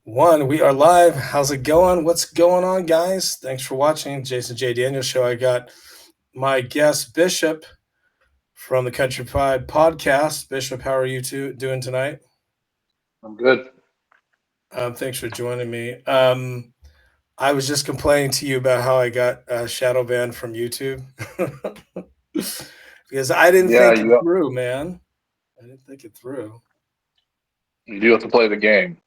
One, we are live. How's it going? What's going on, guys? Thanks for watching Jason J. Daniels show. I got my guest Bishop from the Country Pride podcast. Bishop, how are you doing tonight? I'm good. Thanks for joining me. I was just complaining to you about how I got shadow banned from YouTube because I didn't Yeah, think it you through, man. I didn't think it through. you do have to play the game.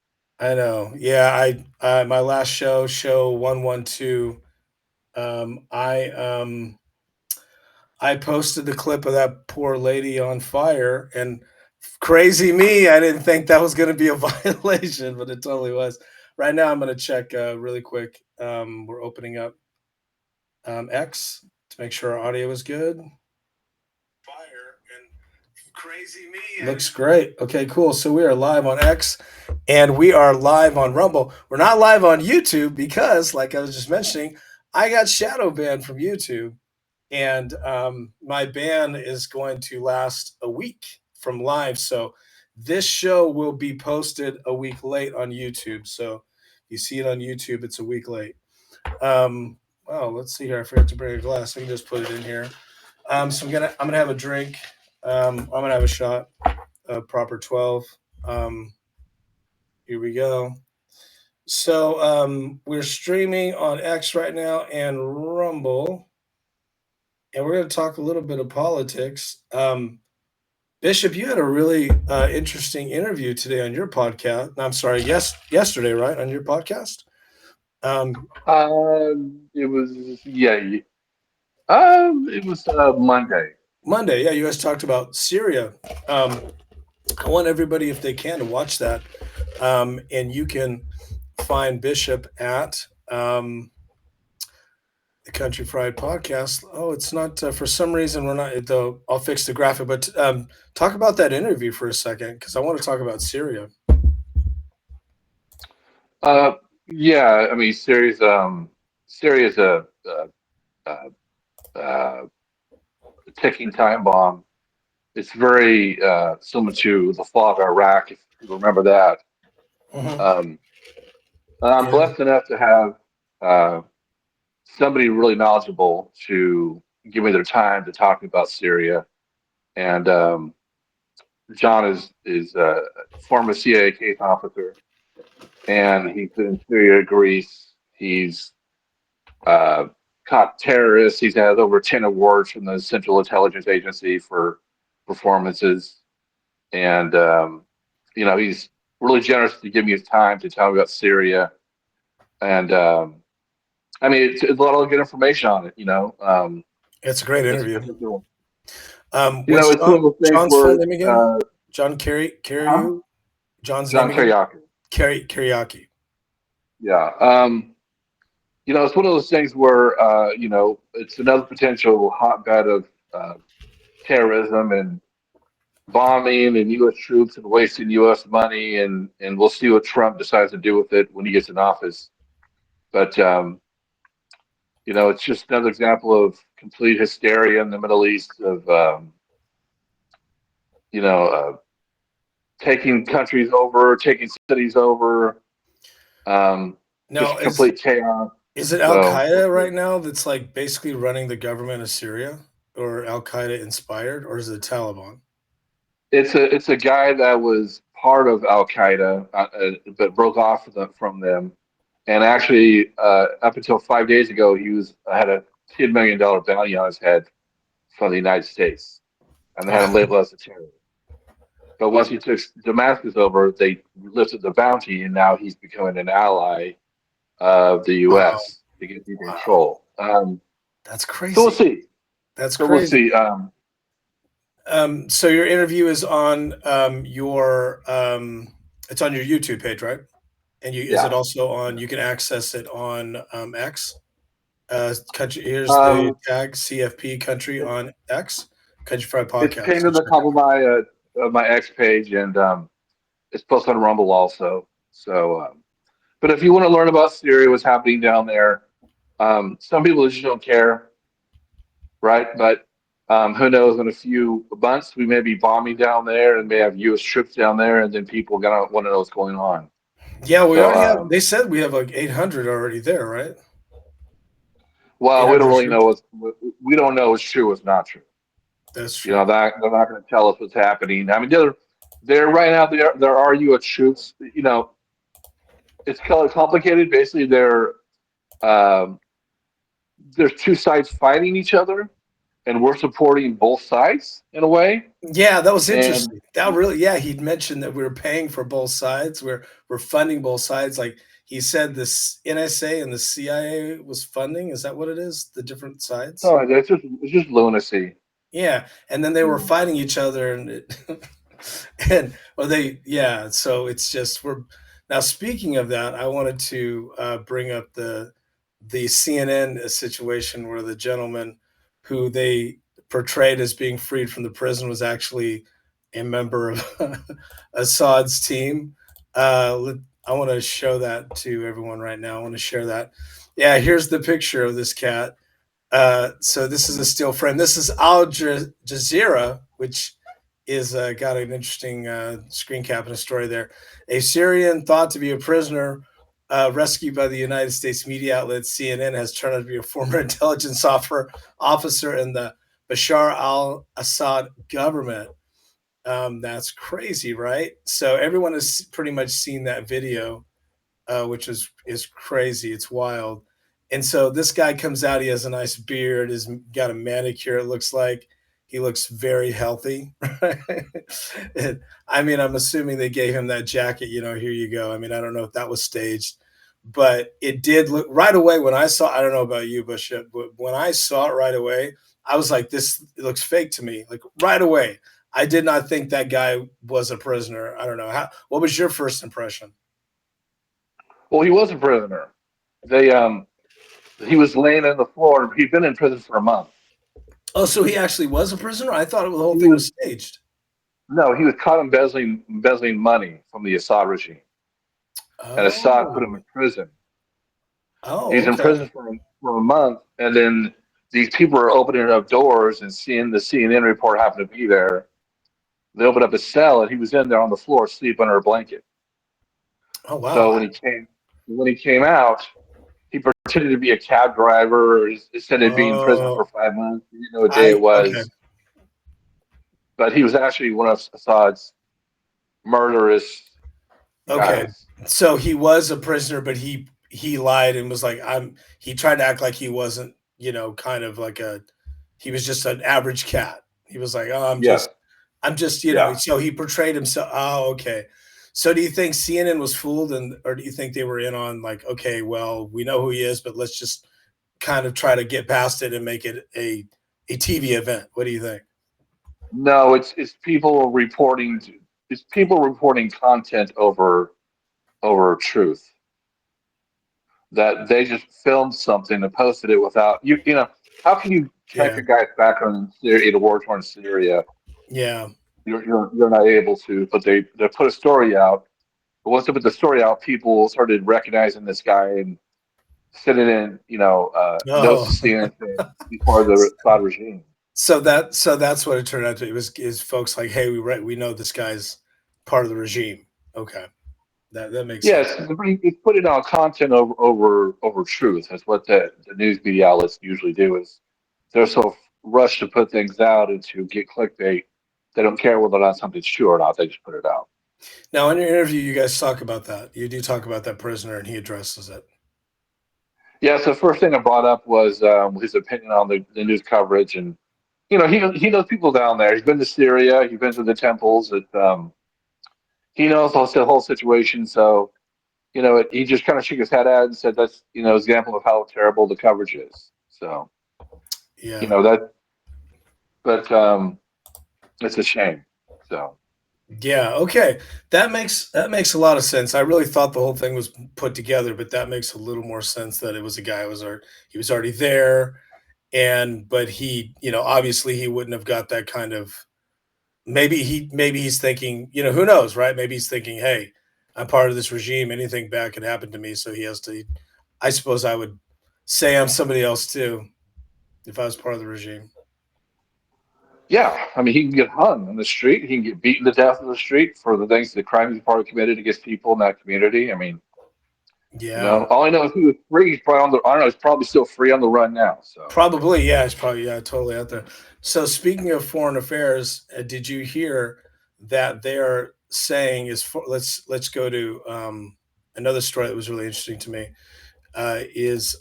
I know. Yeah, I my last show 112. I posted the clip of that poor lady on fire, and crazy me, I didn't think that was going to be a violation, but it totally was. Right now, I'm going to check really quick. We're opening up X to make sure our audio is good. Fire and crazy me. Looks great. Okay, cool. So we are live on X, and we are live on Rumble. We're not live on YouTube because, like I was just mentioning, I got shadow banned from YouTube, and my ban is going to last a week from live. So this show will be posted a week late on YouTube. So you see it on YouTube, it's a week late. Oh, let's see here. I forgot to bring a glass. I can just put it in here. So I'm gonna have a drink. I'm gonna have a shot. Proper 12. Um, Here we go. So we're streaming on X right now and Rumble, and we're going to talk a little bit of politics. Bishop, you had a really interesting interview today on your podcast. I'm sorry, yesterday, right, on your podcast. Um, It was it was Monday. Monday, yeah, you guys talked about Syria. Um, I want everybody, if they can, to watch that, and you can find Bishop at the Country Fried Podcast. Oh, it's not for some reason we're not. Though I'll fix the graphic, but talk about that interview for a second because I want to talk about Syria. Uh, yeah, I mean, Syria's a ticking time bomb. It's very similar to the fall of Iraq, if you remember that. Mhm. Um, and I'm Yeah. blessed enough to have uh, somebody really knowledgeable to give me their time to talk about Syria. And John is a former CIA case officer, and he's been in Syria, Greece. He's uh, caught terrorists. He's had over 10 awards from the Central Intelligence Agency for performances, and he's really generous to give me his time to tell me about Syria. And I mean, it's a lot of good information on it. It's a great It's interview. What's it's one of those things John's full where name again? John huh? Carey. John's name John again? Kiriaki. Kariaki. Yeah. It's one of those things where it's another potential hotbed of uh, terrorism and bombing and U.S. troops and wasting U.S. money, and we'll see what Trump decides to do with it when he gets in office. But it's just another example of complete hysteria in the Middle East of you know uh, taking countries over, taking cities over, Now, just complete chaos. is it Al So Qaeda right now that's like basically running the government of Syria, or Al Qaeda inspired, or is it Taliban? it's a guy that was part of Al Qaeda, but broke off from them. And actually, up until 5 days ago, he was had a $10 million bounty on his head from the United States, and they had him labeled as a terrorist. But once he took Damascus over, they lifted the bounty, and now he's becoming an ally of the Wow, U.S. to get deep wow, control. that's So we'll crazy. see. That's So we'll crazy. see. So your interview is on your it's on your YouTube page, right? And you is it Yeah. also on? You can access it on X. Country. Here's the Um, tag CFP Country on X. Country Fried it's Podcast. pinned So to the check top it of my X page, and it's posted on Rumble also. So, but if you want to learn about Syria, what's happening down there, some people just don't care, right? But who knows? In a few months, we may be bombing down there, and may have U.S. troops down there, and then people gonna want to know what's going on. Yeah, we So, already have. They said we have like 800 already there, right? well, we don't 800 really know troops. we don't know what's true, what's not true. That's You know true. that they're not going to tell us what's happening. I mean, they're right now. There are U.S. troops. You know, it's kind of complicated. Basically, um, there's two sides fighting each other, and we're supporting both sides in a way. Yeah, that was And interesting. That really, yeah, he'd mentioned that we were paying for both sides. We're funding both sides. Like he said, this NSA and the CIA was funding. Is that what it is? The different sides. so it's just lunacy. Yeah, and then they were Mm. fighting each other, and and well, they yeah. So it's just we're now. Speaking of that, I wanted to bring up the CNN situation where the gentleman who they portrayed as being freed from the prison was actually a member of Assad's team. I want to show that to everyone right now. I want to share that. Yeah, here's the picture of this cat. So this is a still frame. This is Al Jazeera, which is got an interesting screen cap and a story there. A Syrian thought to be a prisoner rescued by the United States media outlet CNN has turned out to be a former intelligence officer in the Bashar al-Assad government. That's crazy, right? So everyone has pretty much seen that video, which is crazy. It's wild. And so this guy comes out. He has a nice beard. He's got a manicure. It looks like he looks very healthy. And, I mean, I'm assuming they gave him that jacket. Here you go. I mean, I don't know if that was staged, but it did look right away when I saw. I don't know about you, Bishop, but when I saw it right away, I was like, "This looks fake to me." Like right away, I did not think that guy was a prisoner. I don't know how. What was your first impression? Well, he was a prisoner. They he was laying on the floor. He'd been in prison for a month. Oh, so he actually was a prisoner? I thought the whole He thing was was staged. no, he was caught embezzling money from the Assad regime, and Assad put him Oh. in prison. Oh, He's in okay. prison for a month, and then these people are opening up doors and seeing the CNN report happened to be there. They opened up his cell, and he was in there on the floor, asleep under a blanket. Oh, wow. So when he came out, he pretended to be a cab driver. He said he'd be in prison for Oh, 5 months. He didn't know what day it okay. was, but he was actually one of Assad's murderous Okay. guys. So he was a prisoner, but he lied and was like, he tried to act like he wasn't, kind of like he was just an average cat. He was like, "Oh, Yes, I'm just, yeah. so he portrayed himself. Oh, okay. So do you think CNN was fooled or do you think they were in on like, okay, well, we know who he is, but let's just kind of try to get past it and make it a TV event? What do you think? No, it's people reporting content over truth. That they just filmed something and posted it without you know, how can you check Yeah. a guy's background in Syria, in a war torn Syria? Yeah. You're not able to, but they put a story out. But once they put the story out, people started recognizing this guy and sending in, notes Oh. to CNN saying he's part of the Assad regime. So that's what it turned out to. It was is folks like, hey, we know this guy's part of the regime. Okay. That makes sense. Yes, it's putting out content over truth. That's what the news media outlets usually do. Is they're so rushed to put things out and to get clickbait. They don't care whether or not something's true or not. They just put it out. Now in your interview, you guys talk about that. You do talk about that prisoner and he addresses it. Yeah. So the first thing I brought up was his opinion on the news coverage, and he knows people down there. He's been to Syria. He's been to the temples. He knows the whole situation. So he just kind of shook his head at it and said that's example of how terrible the coverage is. So Yeah. that, but it's a shame. So Yeah, okay. That makes a lot of sense. I really thought the whole thing was put together, but that makes a little more sense that it was a guy who he was already there, and but obviously he wouldn't have got that kind of. Maybe he's thinking, who knows, right? Maybe he's thinking, hey, I'm part of this regime. Anything bad could happen to me, so he has to. I suppose I would say I'm somebody else too if I was part of the regime. Yeah, I mean, he can get hung on the street. He can get beaten to death on the street for the things, the crimes he's probably committed against people in that community. I mean, Yeah. all I know is he was free. He's probably on the. I don't know. He's probably still free on the run now. So, Probably, yeah, it's probably yeah, totally out there. So speaking of foreign affairs, did you hear that they are saying is for, let's go to another story that was really interesting to me is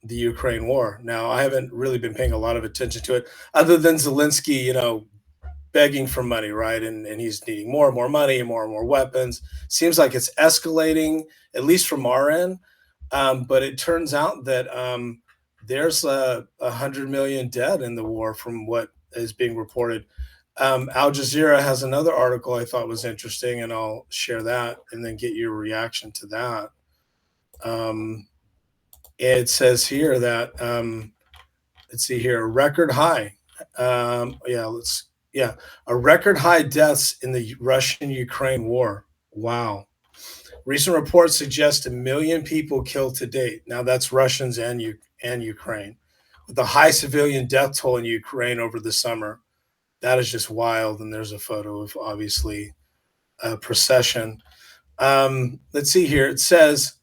the Ukraine war. Now I haven't really been paying a lot of attention to it, other than Zelensky, begging for money, right? And he's needing more and more money and more weapons. Seems like it's escalating, at least from our end. But it turns out that there's 100 million dead in the war, from what is being reported. Al Jazeera has another article I thought was interesting, and I'll share that and then get your reaction to that. Um, it says here that let's see here, a record high. Yeah, a record high deaths in the Russian-Ukraine war. Wow. Recent reports suggest 1 million people killed to date. Now that's Russians and Ukraine, with a high civilian death toll in Ukraine over the summer. That is just wild. And there's a photo of obviously a procession. Let's see here. It says,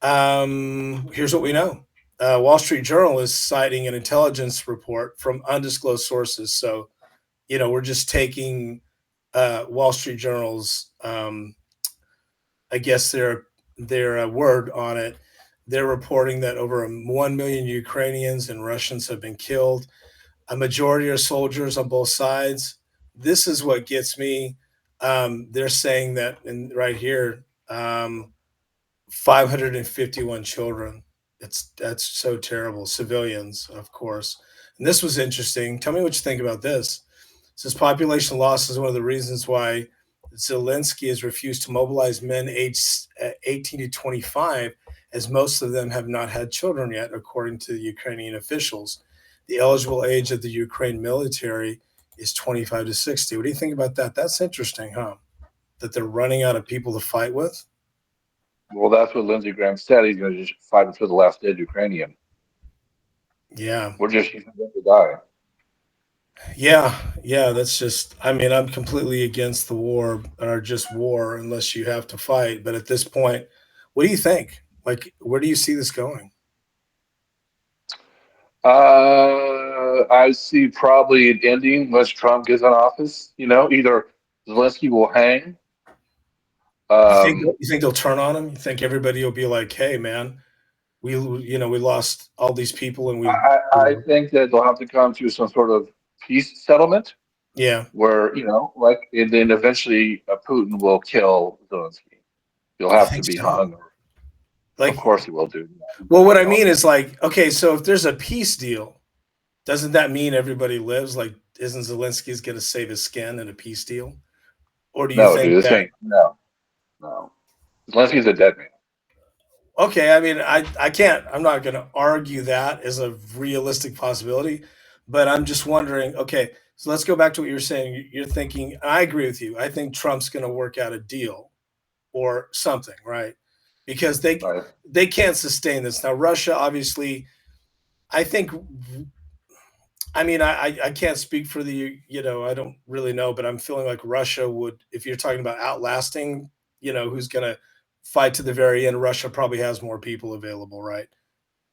here's what we know. Wall Street Journal is citing an intelligence report from undisclosed sources. So, we're just taking Wall Street Journal's I guess their word on it. They're reporting that over 1 million Ukrainians and Russians have been killed. A majority are soldiers on both sides. This is what gets me. They're saying that, and right here, 551 children. That's so terrible. Civilians, of course. And this was interesting. Tell me what you think about this. It says population loss is one of the reasons why Zelensky has refused to mobilize men aged 18 to 25, as most of them have not had children yet, according to the Ukrainian officials. The eligible age of the Ukraine military is 25 to 60. What do you think about that? That's interesting, huh? That they're running out of people to fight with. well, that's what Lindsey Graham said. He's going to just fight until the last dead Ukrainian. Yeah. We're just using them to die. Yeah, that's just, I mean, I'm completely against the war or just war unless you have to fight. But at this point, what do you think? Like, where do you see this going? I see probably an ending once Trump gets in office. Either Zelensky will hang. Um, You think they'll turn on him? You think everybody will be like, "Hey, man, we lost all these people and I think that they'll have to come to some sort of peace settlement yeah, where, and then eventually Putin will kill Zelensky. He'll you have to think be so?" hung. Of Like, course he will do. well, what I All mean that. is like, okay, so if there's a peace deal, doesn't that mean everybody lives? Like, isn't Zelensky's going to save his skin in a peace deal? Or do you No, think dude, this that ain't, no, no. Zelensky's a dead man. okay, I mean, I can't. I'm not going to argue that as a realistic possibility, but I'm just wondering. Okay, so let's go back to what you're saying. You're thinking, and I agree with you. I think Trump's going to work out a deal or something, right? Because Right. they can't sustain this now. Russia, obviously, I think. I mean, I can't speak for the I don't really know, but I'm feeling like Russia would, if you're talking about outlasting, who's going to fight to the very end. Russia probably has more people available, right?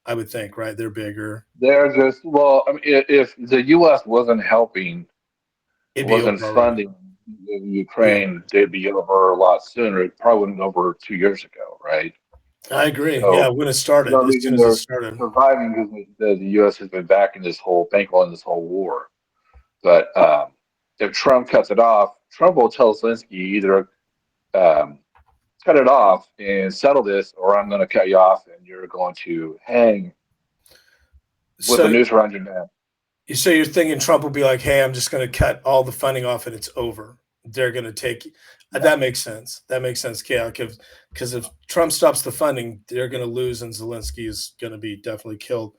I would think, right? They're bigger. They're just, well, I mean, if the U.S. wasn't helping, It'd be wasn't over already. funding Yeah, Ukraine, they'd be over a lot sooner. It probably wouldn't over 2 years ago, right? I agree. Yeah, So when it the started, only as soon reason as it they're started. surviving is the U.S. has been backing this whole bankroll in this whole war. But if Trump cuts it off, Trump will tell Zelensky either um, cut it off and settle this, or I'm going to cut you off and you're going to hang with a So, noose around your neck. so you're thinking Trump will be like, "Hey, I'm just going to cut all the funding off, and it's over." They're going to take. Yeah. That makes sense. That makes sense, yeah. Because if Trump stops the funding, they're going to lose, and Zelensky is going to be definitely killed.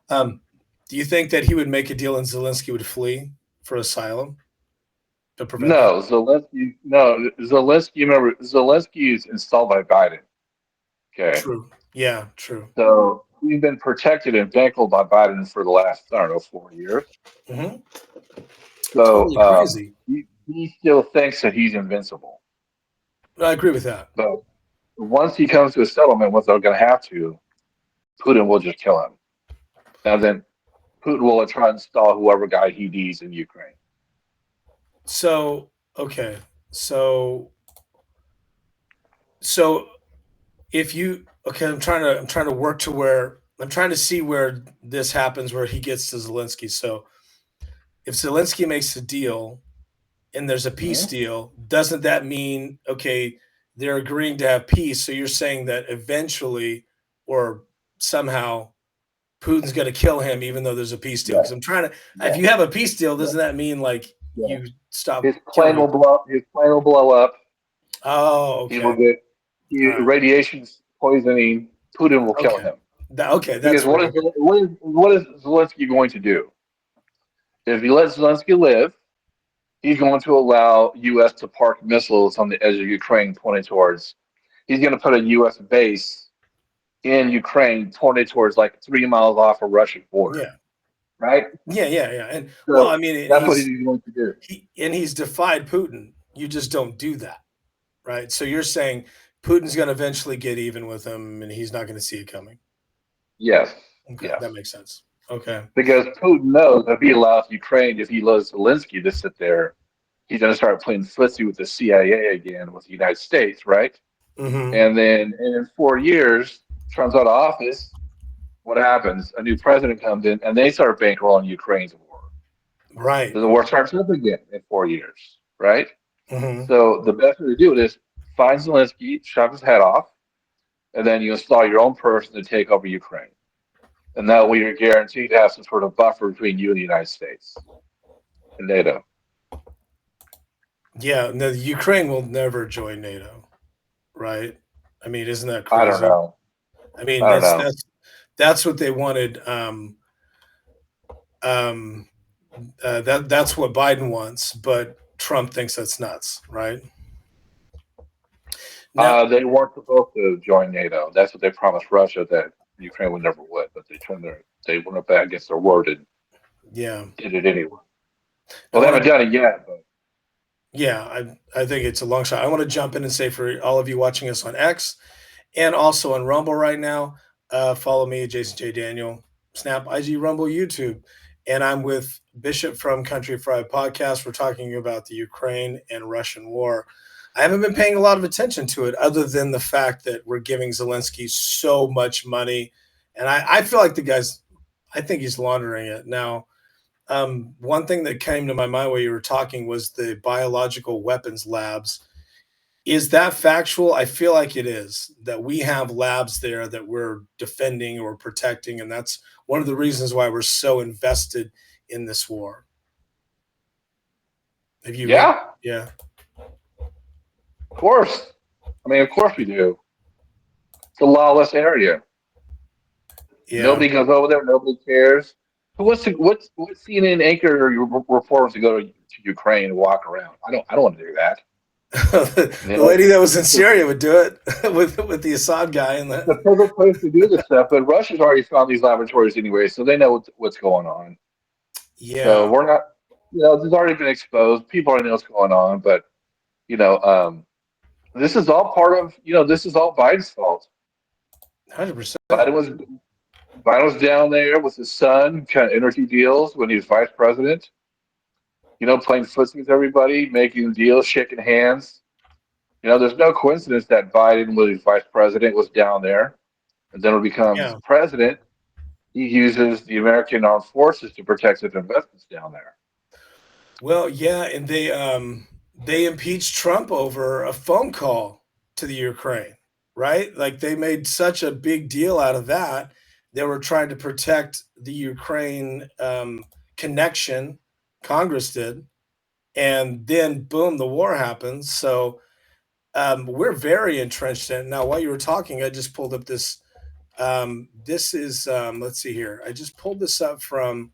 Um, do you think that he would make a deal and Zelensky would flee for asylum to prevent that? No, Zelensky. No, Zelensky. Remember, Zelensky is installed by Biden. Okay, True. Yeah. True. so he's been protected and bankled by Biden for the last, I don't know, 4 years. Hmm. So Totally crazy. he still thinks that he's invincible. I agree with that. But once he comes to a settlement, what they're going to have to, Putin will just kill him. And then Putin will try and install whoever guy he needs in Ukraine. So okay, so so if you okay, I'm trying to work to where I'm trying to see where this happens, where he gets to Zelensky. So if Zelensky makes a deal and there's a peace Mhm. deal, doesn't that mean okay, they're agreeing to have peace? So you're saying that eventually or somehow Putin's going to kill him, even though there's a peace deal. Yes, Because I'm trying to, if yes, you have a peace deal, yes, doesn't that mean like yes. you stop His killing plane will people? blow up. His plane will blow up. Oh, He will okay, get all right, radiation poisoning. Putin will kill okay, him. okay, Because that's where. Okay. what is Zelensky going to do? If he lets Zelensky live, he's going to allow U.S. to park missiles on the edge of Ukraine pointed towards. He's going to put a U.S. base in Ukraine pointed towards like 3 miles off a Russian border, Yeah, right? yeah, and well, I So mean, that's what he's going to do. he's defied Putin. You just don't do that, right? So you're saying Putin's going to eventually get even with him, and he's not going to see it coming. Yes, Okay, yes. that makes sense. Okay. Because Putin knows if he allows Ukraine, if he allows Zelensky to sit there, he's going to start playing footsie with the CIA again with the United States, right? Mm-hmm. And in 4 years, Trump's out of office. What happens? A new president comes in, and they start bankrolling Ukraine's war. Right. Then the war starts up again in 4 years, right? Mm-hmm. So the best way to do it is find Zelensky, chop his head off, and then you install your own person to take over Ukraine. And that way you're guaranteed to have some sort of buffer between you and the United States and NATO. Yeah. No, Ukraine will never join NATO, right? I mean, isn't that I don't crazy? know. I mean, I don't know. that's what they wanted. Um, that's what Biden wants, but Trump thinks that's nuts, right? Now, They weren't supposed to join NATO. That's what they promised Russia that Ukraine would never would, but they went up back against their word and yeah. did it anyway. I Well, they want haven't to. done it yet, but Yeah, I think it's a long shot. I want to jump in and say for all of you watching us on X and also on Rumble right now, follow me, Jason J. Daniel, Snap, IG, Rumble, YouTube. And I'm with Bishop from Country Fried Podcast. We're talking about the Ukraine and Russian war. I haven't been paying a lot of attention to it other than the fact that we're giving Zelensky so much money. And I feel like I think he's laundering it. Now, one thing that came to my mind while you were talking was the biological weapons labs. Is that factual? I feel like it is, that we have labs there that we're defending or protecting, and that's one of the reasons why we're so invested in this war. Have you read? yeah, Yeah, of course. I mean, of course we do. It's a lawless area. yeah. Nobody goes over there. Nobody cares. What CNN anchor or reporters to go to Ukraine and walk around? I don't want to do that. You The know, lady that was in it's a, Syria would do it with the Assad guy and it's the the perfect place to do this stuff. But Russia's already found these laboratories anyway, so they know what's going on. So yeah, we're not, this has already been exposed. People already know what's going on. But you know, um, this is all part of, this is all Biden's fault. 100%. Biden was Biden was down there with his son, kind of energy deals when he was vice president. Playing footsie with everybody, making deals, shaking hands. There's no coincidence that Biden, when he was vice president, was down there, and then when he becomes Yeah. president, he uses the American armed forces to protect his investments down there. Well, yeah, and they impeached Trump over a phone call to the Ukraine, right? Like they made such a big deal out of that. They were trying to protect the Ukraine connection. Congress did, and then boom, the war happens. So we're very entrenched in it. Now. While you were talking, I just pulled up this. This is let's see here. I just pulled this up from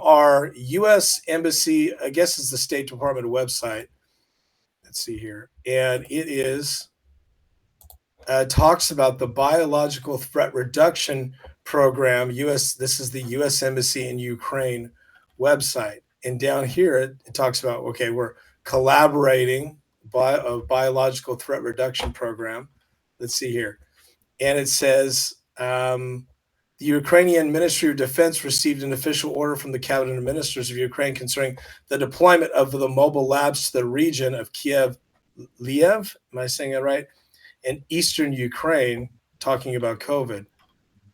our U.S. Embassy, I guess is the State Department website. Let's see here, and it is talks about the biological threat reduction program. U.S. This is the U.S. Embassy in Ukraine website, And down here, it talks about, okay, we're collaborating by a biological threat reduction program. Let's see here. And it says the Ukrainian Ministry of Defense received an official order from the cabinet of ministers of Ukraine concerning the deployment of the mobile labs to the region of Kiev, Liev, am I saying that right? And eastern Ukraine, talking about COVID.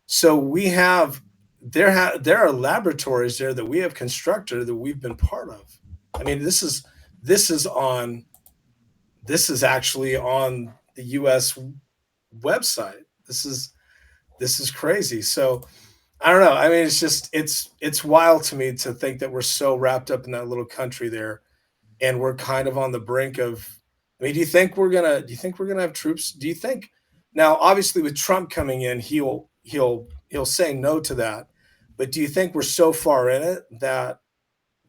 So we have there are laboratories there that we have constructed that we've been part of. I mean, this is on this is actually on the U.S. website. This is crazy. So I don't know. I mean, it's just it's wild to me to think that we're so wrapped up in that little country there, and we're kind of on the brink of. I mean, do you think we're gonna have troops? Do you think now? Obviously, with Trump coming in, he'll say no to that. But do you think we're so far in it that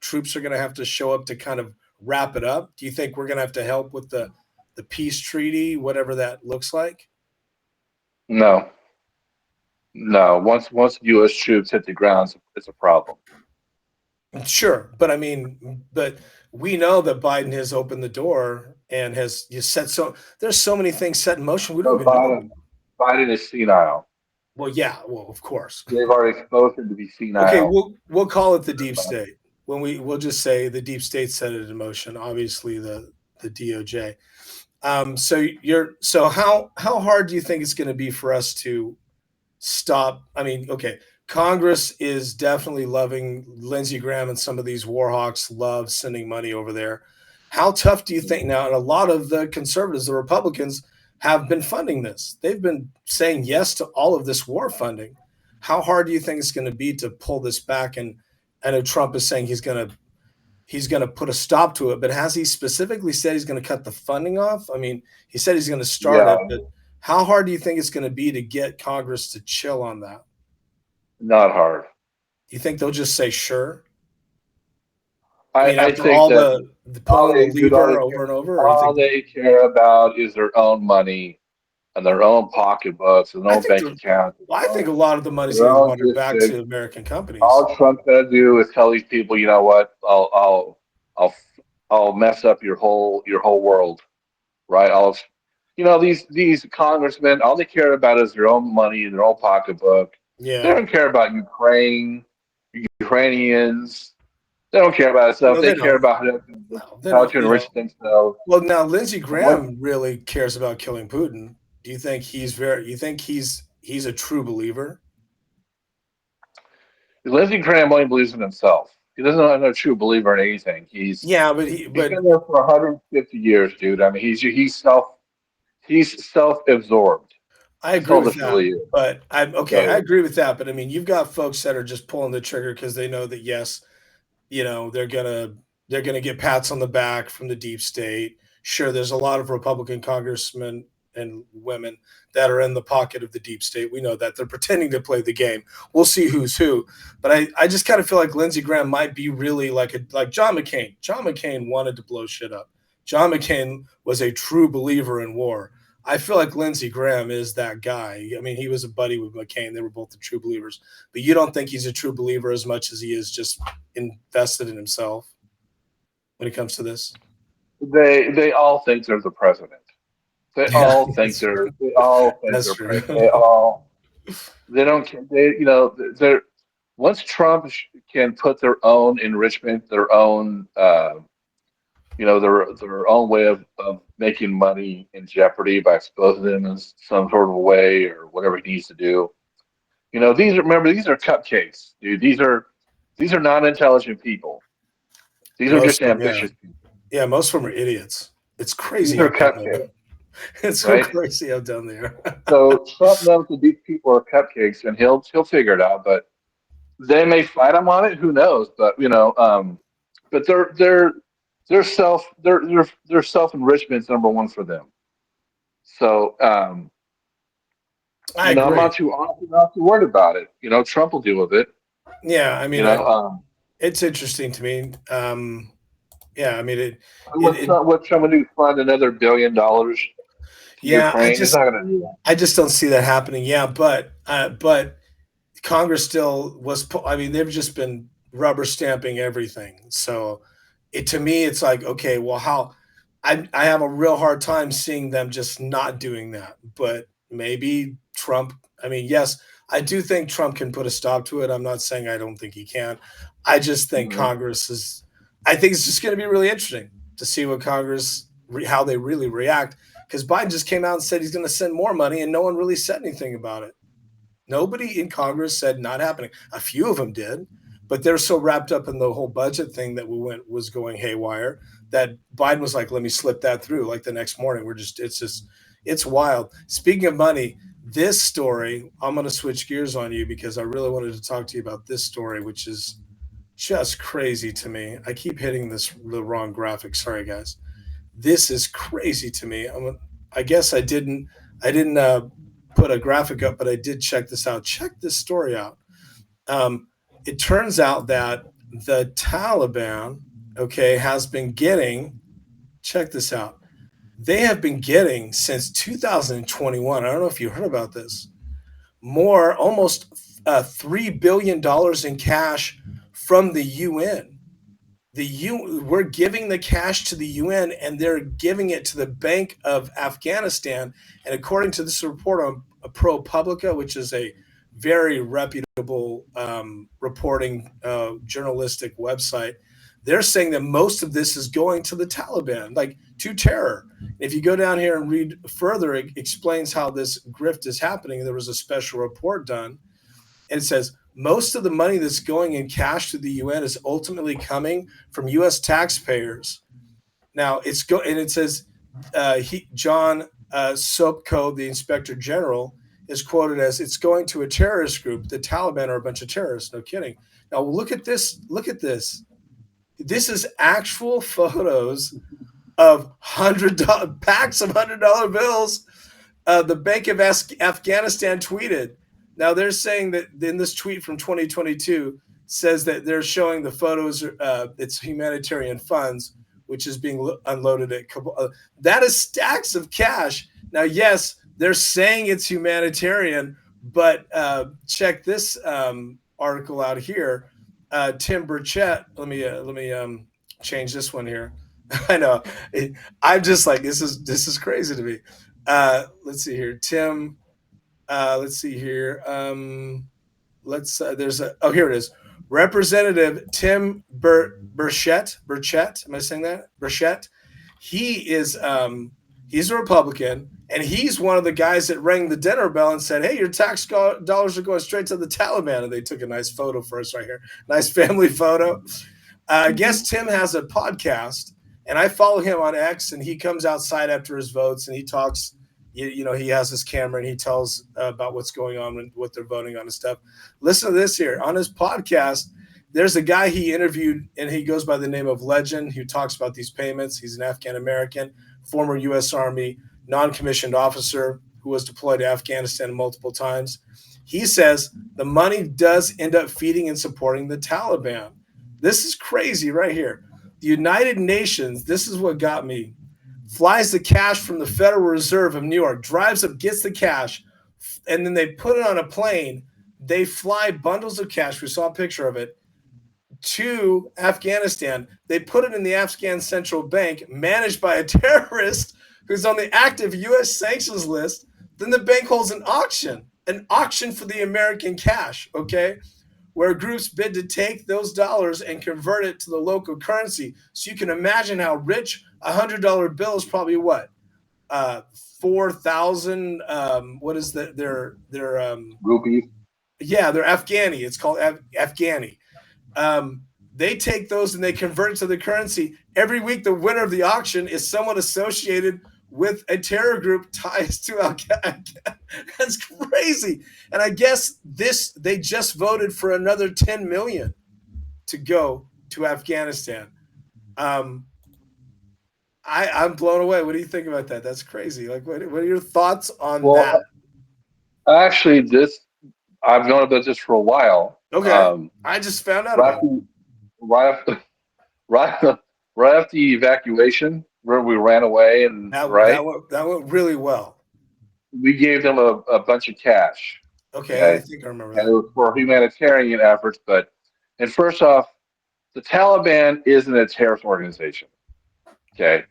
troops are gonna have to show up to kind of wrap it up? Do you think we're gonna have to help with the peace treaty, whatever that looks like? No, no. Once U.S. troops hit the ground, it's a problem. Sure, but I mean, but we know that Biden has opened the door and has set so there's so many things set in motion we don't No, even know about. Biden is senile. Well, yeah, well, of course. They've already exposed him to be Okay, senile. we'll call it the deep state. When we'll just say the deep state set it in motion. Obviously, the DOJ. So how hard do you think it's going to be for us to stop? I mean, okay, Congress is definitely loving Lindsey Graham and some of these war hawks love sending money over there. How tough do you think now? And a lot of the conservatives, the Republicans, have been funding this. They've been saying yes to all of this war funding. How hard do you think it's going to be to pull this back? And I know Trump is saying he's going to put a stop to it, but has he specifically said he's going to cut the funding off? I mean, he said he's going to start Yeah, it, but how hard do you think it's going to be to get Congress to chill on that? not hard. Do you think they'll just say sure? I I, mean, I after think all that the pulling the lever over and over, or you all think they care about is their own money and their own pocketbooks and their I own think bank accounts, well, I think a lot of the money's their going to own wander back district. to American companies. All Trump's gonna do is tell these people, you know what? I'll, I'll mess up your whole world, right? These congressmen, all they care about is their own money and their own pocketbook. They Yeah, don't care about Ukraine, Ukrainians. They don't care about stuff. no, They they care don't. about No, they how don't. to enrich themselves. Well, now Lindsey What Graham really cares about killing Putin. Do you think he's very? You think he's a true believer? Lindsey Graham only believes in himself. He doesn't know a true believer in anything. Yeah, but He's been there for 150 years, dude. I mean, he's self-absorbed. I That's agree all with this that. really is. But I'm okay. I So agree with that. But I mean, you've got folks that are just pulling the trigger because they know that yes, they're gonna get pats on the back from the deep state. Sure, there's a lot of Republican congressmen and women that are in the pocket of the deep state. We know that they're pretending to play the game. We'll see who's who. But I just kind of feel like Lindsey Graham might be really like John McCain. John McCain wanted to blow shit up. John McCain was a true believer in war. I feel like Lindsey Graham is that guy. I mean, he was a buddy with McCain. They were both the true believers. But you don't think he's a true believer as much as he is just invested in himself when it comes to this? they all think they're the president. Yeah, that's true. They all think That's they're true. president. They don't they they're once Trump can put their own enrichment, their own their own way of making money in jeopardy by exposing them in some sort of a way or whatever he needs to do. These are cupcakes, dude. These are non-intelligent people. These are Most just of them, yeah. ambitious people. Yeah, most of them are idiots. It's These crazy are how dumb they cupcakes, are. It's so right? crazy how dumb they are. So Trump knows that these people are cupcakes, and he'll figure it out. But they may fight him on it. Who knows? But their self enrichment is number one for them. So I I'm agree. not too worried about it. Trump will deal with it. Yeah, I You mean, know, um, it's interesting to me. Yeah, I mean, it what Trump will do? Fund another $1 billion to yeah, Ukraine? He's not going to do that. I just don't see that happening. Yeah, but Congress still was. I mean, they've just been rubber stamping everything. So to me, it's like, okay, well, how I have a real hard time seeing them just not doing that. But maybe Trump, I mean, yes, I do think Trump can put a stop to it. I'm not saying I don't think he can. I just think Mhm. Congress is, I think it's just going to be really interesting to see what Congress, how they really react. Because Biden just came out and said he's going to send more money, and no one really said anything about it. Nobody in Congress said not happening. A few of them did, but they're so wrapped up in the whole budget thing that was going haywire that Biden was like, "Let me slip that through." Like the next morning, it's wild. Speaking of money, this story, I'm going to switch gears on you because I really wanted to talk to you about this story, which is just crazy to me. I keep hitting the wrong graphic. Sorry, guys. This is crazy to me. I guess I didn't put a graphic up, but I did check this out. Check this story out. Um, it turns out that the Taliban, okay, has been getting. Check this out. They have been getting since 2021. I don't know if you heard about this. More, almost $3 billion in cash from the UN. We're giving the cash to the UN, and they're giving it to the Bank of Afghanistan. And according to this report on ProPublica, which is a very reputable reporting journalistic website, they're saying that most of this is going to the Taliban, like to terror. If you go down here and read further, it explains how this grift is happening. There was a special report done, and it says most of the money that's going in cash to the UN is ultimately coming from U.S. taxpayers. Now and it says John Sopko, the Inspector General, is quoted as, "It's going to a terrorist group. The Taliban are a bunch of terrorists." No kidding. Now look at this. Look at this. This is actual photos of packs of $100 bills. The Bank of Afghanistan tweeted. Now they're saying that in this tweet from 2022 says that they're showing the photos. It's humanitarian funds, which is being unloaded at Kabul. That is stacks of cash. Now, yes, they're saying it's humanitarian, but check this article out here. Tim Burchett. Let me change this one here. I know. I'm just like, this is crazy to me. Let's see here, Tim. Let's see here. Let's. There's a. Oh, here it is. Representative Tim Burchett. Am I saying that? Burchett. He is. He's a Republican, and he's one of the guys that rang the dinner bell and said, "Hey, your tax dollars are going straight to the Taliban." And they took a nice photo for us right here. Nice family photo. I guess Tim has a podcast, and I follow him on X, and he comes outside after his votes, and he talks. He has his camera, and he tells about what's going on and what they're voting on and stuff. Listen to this here on his podcast. There's a guy he interviewed, and he goes by the name of Legend, who talks about these payments. He's an Afghan American, former U.S. Army non-commissioned officer who was deployed to Afghanistan multiple times. He says the money does end up feeding and supporting the Taliban. This is crazy right here. The United Nations, this is what got me, flies the cash from the Federal Reserve of New York, drives up, gets the cash, and then they put it on a plane. They fly bundles of cash. We saw a picture of it to Afghanistan. They put it in the Afghan Central Bank, managed by a terrorist who's on the active U.S. sanctions list. Then the bank holds an auction for the American cash, okay, where groups bid to take those dollars and convert it to the local currency. So you can imagine how rich $100 bill is. Probably what, 4,000. What is their Rupees. yeah, they're Afghani. It's called Afghani. They take those and they convert it to the currency. Every week, the winner of the auction is someone associated with a terror group ties to Al Qaeda. That's crazy. And I guess they just voted for another 10 million to go to Afghanistan. Um, I'm blown away. What do you think about that? That's crazy. Like, what are your thoughts on Well, that? actually, this I've known about this for a while. Okay, I just found out Right about it. after, right after, right, right after the evacuation, where we ran away, and right, That went really well. we gave them a bunch of cash. Okay, I Okay, think I remember and it that. was for humanitarian efforts, but And first off, the Taliban isn't a terrorist organization. Okay,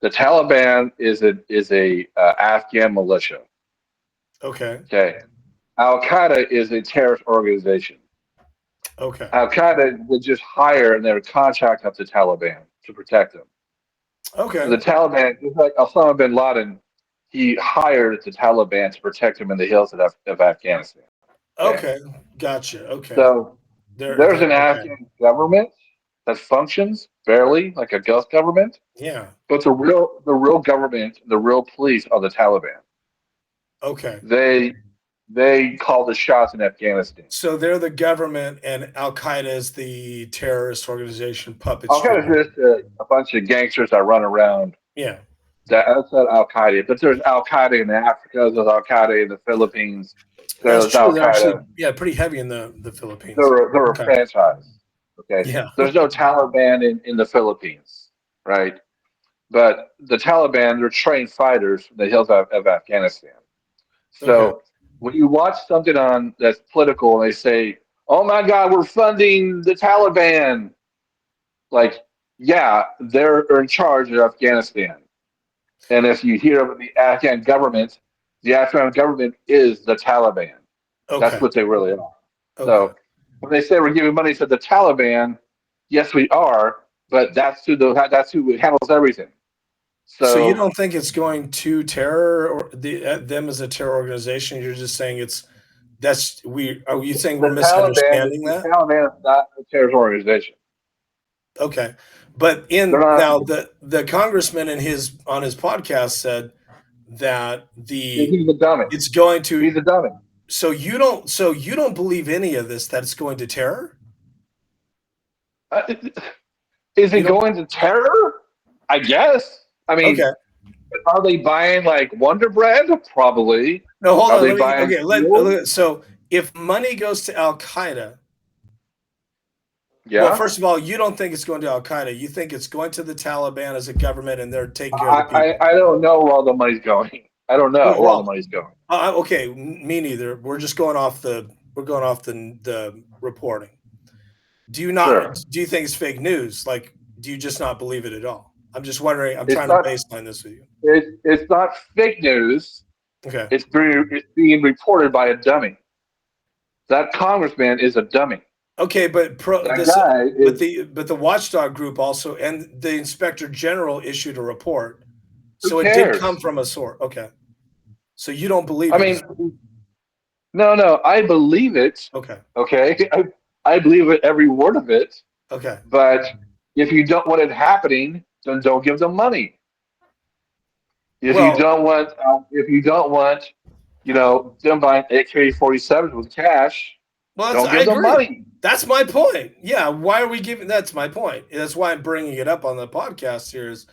the Taliban is a Afghan militia. Okay. Okay, Al Qaeda is a terrorist organization. Okay. Al Qaeda would just hire and they would contract up the Taliban to protect them. So Okay. the Taliban, just like Osama bin Laden, he hired the Taliban to protect him in the hills of Afghanistan. Okay, Okay. Gotcha. Okay. so there's They're an okay. Afghan government that functions barely like a ghost government, Yeah. but the real government, the real police are the Taliban. Okay. They they call the shots in Afghanistan. So they're the government, and Al Qaeda is the terrorist organization puppet Al string. Qaeda is just a bunch of gangsters that run around. Yeah. That's not Al Qaeda, but there's Al Qaeda in Africa, there's Al Qaeda in the Philippines, That's there's true. Al They're actually, Qaeda. yeah, pretty heavy in the Philippines. They're a Okay. franchise. Okay, Yeah. there's no Taliban in the Philippines, right? But the Taliban, they're trained fighters from the hills of Afghanistan. Okay. So when you watch something on that's political and they say, "Oh my God, we're funding the Taliban," like, yeah, they're in charge of Afghanistan. And if you hear of the Afghan government is the Taliban. That's Okay. what they really are. Okay. So when they say we're giving money to the Taliban, yes, we are, but that's who handles everything. So you So don't think it's going to terror or them as a terror organization? You're just saying it's that's we are you saying we're the Taliban, misunderstanding the that? Taliban is not a terrorist organization. Okay. But They're in not. now the congressman in his on his podcast said that the He's a dummy. it's going to He's a dummy. so you don't believe any of this that it's going to terror? Uh, is You it don't going to terror? I guess. I mean, okay. are they buying like Wonder Bread? Probably. No, hold Are on. they Let me buying okay, fuel? so if money goes to Al Qaeda, well, Yeah. first of all, you don't think it's going to Al Qaeda. You think it's going to the Taliban as a government and they're taking care of the people. I don't know where all the money's going. I don't know where all the Well, money's going. okay, me neither. We're going off the reporting. Do you not Sure. do you think it's fake news? Like, do you just not believe it at all? I'm just wondering. I'm It's trying to not. baseline this with you. It's not fake news. Okay. It's being reported by a dummy. That congressman is a dummy. Okay, but That guy is. but the watchdog group also and the inspector general issued a report, Who so it did come cares? from a source. Okay, so you don't believe I it mean, is no, no. I believe it. okay. Okay. I believe it every word of it. Okay, But if you don't want it happening, then don't give them money. well, If you don't want, them buying AK-47s with cash, don't I give them agree. money. That's my point. Yeah, why are we giving? That's my point. That's why I'm bringing it up on the podcast here. Is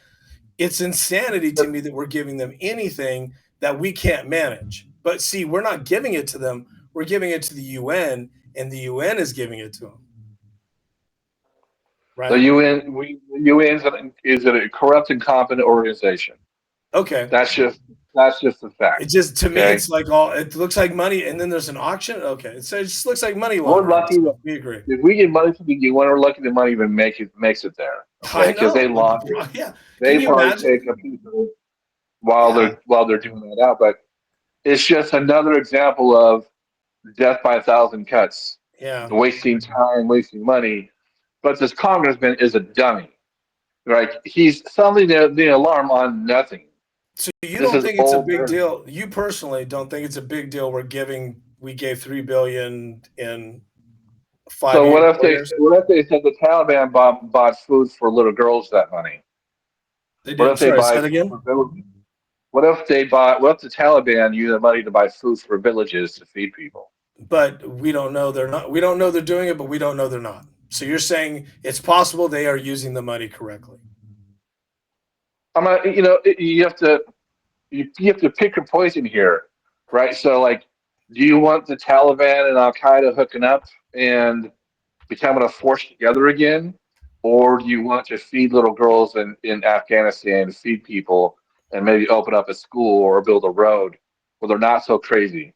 it's insanity to me that we're giving them anything that we can't manage. But see, we're not giving it to them. We're giving it to the UN, and the UN is giving it to them. The Right? UN is a corrupt and incompetent organization. Okay. That's just a It fact. just to me, Okay, it's like all. It looks like money, and then there's an auction. Okay, so it just looks like money we're laundering. lucky that So we agree. if we get money from the UN, we're lucky the money even makes it there. Okay, I because they know. launder it. Yeah. Can They you probably imagine? take a piece of it while Yeah. they're doing that out. But it's just another example of death by a thousand cuts, Yeah. wasting time, wasting money. But this congressman is a dummy, right? He's sounding the alarm on nothing. So you This don't is think it's a old big news. deal? You personally don't think it's a big deal? We gave 3 billion in five So years, what if 4 years. they said the Taliban bought food for little girls that money? They What did. if they Sorry, say buy it food again. for villages? What if the Taliban use the money to buy food for villages to feed people? But we don't know they're not. We don't know they're doing it, but we don't know they're not. So you're saying it's possible they are using the money correctly. I'm not, you have to pick your poison here, right? So like, do you want the Taliban and Al Qaeda hooking up and becoming a force together again, or do you want to feed little girls in Afghanistan, feed people, and maybe open up a school or build a road where they're not so crazy,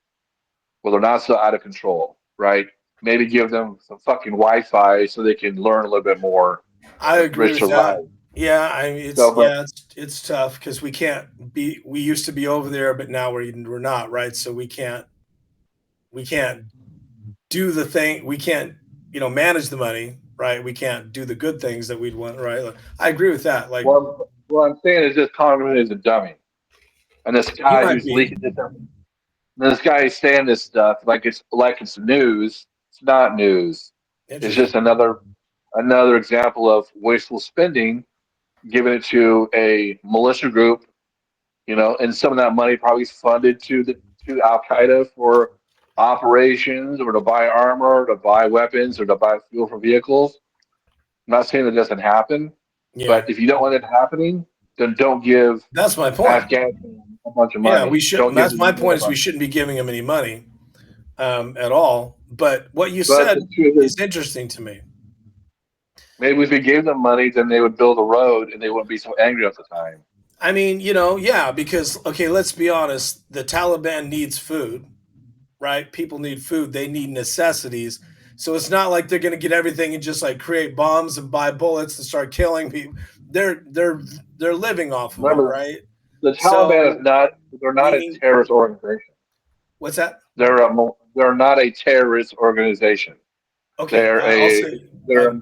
where they're not so out of control, right? maybe give them some fucking Wi-Fi so they can learn a little bit more I and agree enrich with their that. lives. Yeah, I mean, So, but it's tough because we can't be. We used to be over there, but now we're not, right? So we can't do the thing. We can't manage the money, right? We can't do the good things that we'd want, right? Like, I agree with that. Like what I'm saying is this congressman is a dummy, and this he guy might who's be leaking this, this guy is saying this stuff like it's news. It's not news. It's interesting. just another example of wasteful spending, giving it to a militia group, and some of that money probably is funded to Al Qaeda for operations or to buy armor, or to buy weapons, or to buy fuel for vehicles. I'm not saying that doesn't happen, Yeah, but if you don't want it happening, then don't give that's my point. Afghanistan a bunch of Yeah, we money. should. Don't give That's the my UN point. Is we money. shouldn't be giving them any money at all. But what you But said the truth is, is interesting to me. maybe if we gave them money, then they would build a road and they wouldn't be so angry at the time. I mean, yeah, because okay, let's be honest. The Taliban needs food, right? People need food. They need necessities. So it's not like they're going to get everything and just like create bombs and buy bullets and start killing people. They're living off of it, Remember, right? the Taliban is So they're not a meaning terrorist organization. what's that? They're not a terrorist organization. Okay, They're I'll a say they're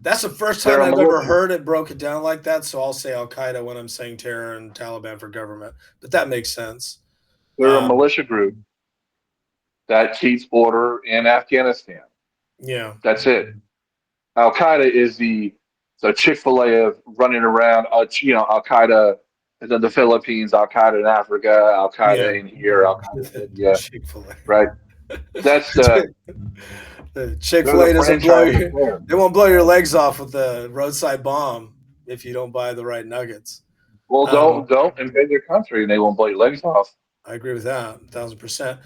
that's the first they're time a I've ever militia. heard it broken down like that. So I'll say Al Qaeda when I'm saying terror and Taliban for government. But that makes sense. They're a Um, militia group that keeps order in Afghanistan. yeah, That's it. Al Qaeda is the Chick-fil-A of running around. Al Qaeda is in the Philippines, Al Qaeda in Africa, Al yeah. Qaeda in here, Al Qaeda in India. Chick Fil Right? That's A. Chick they're Fil the A doesn't blow franchise your. there. They won't blow your legs off with a roadside bomb if you don't buy the right nuggets. Well, Um, don't invade their country, and they won't blow your legs off. I agree with that 1,000%.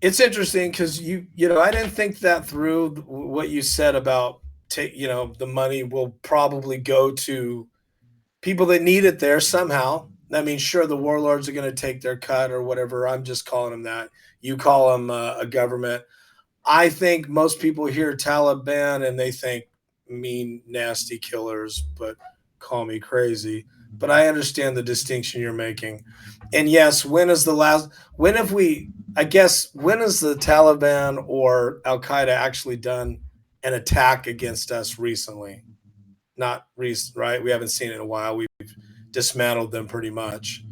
It's interesting because I didn't think that through what you said about the money will probably go to people that need it there somehow. I mean, sure, the warlords are going to take their cut or whatever. I'm just calling them that. You call them a government. I think most people hear Taliban and they think mean, nasty killers, but call me crazy. But I understand the distinction you're making. And yes, when have we, I guess, when has the Taliban or Al Qaeda actually done an attack against us recently? Not recent, right? We haven't seen it in a while. We've dismantled them pretty much.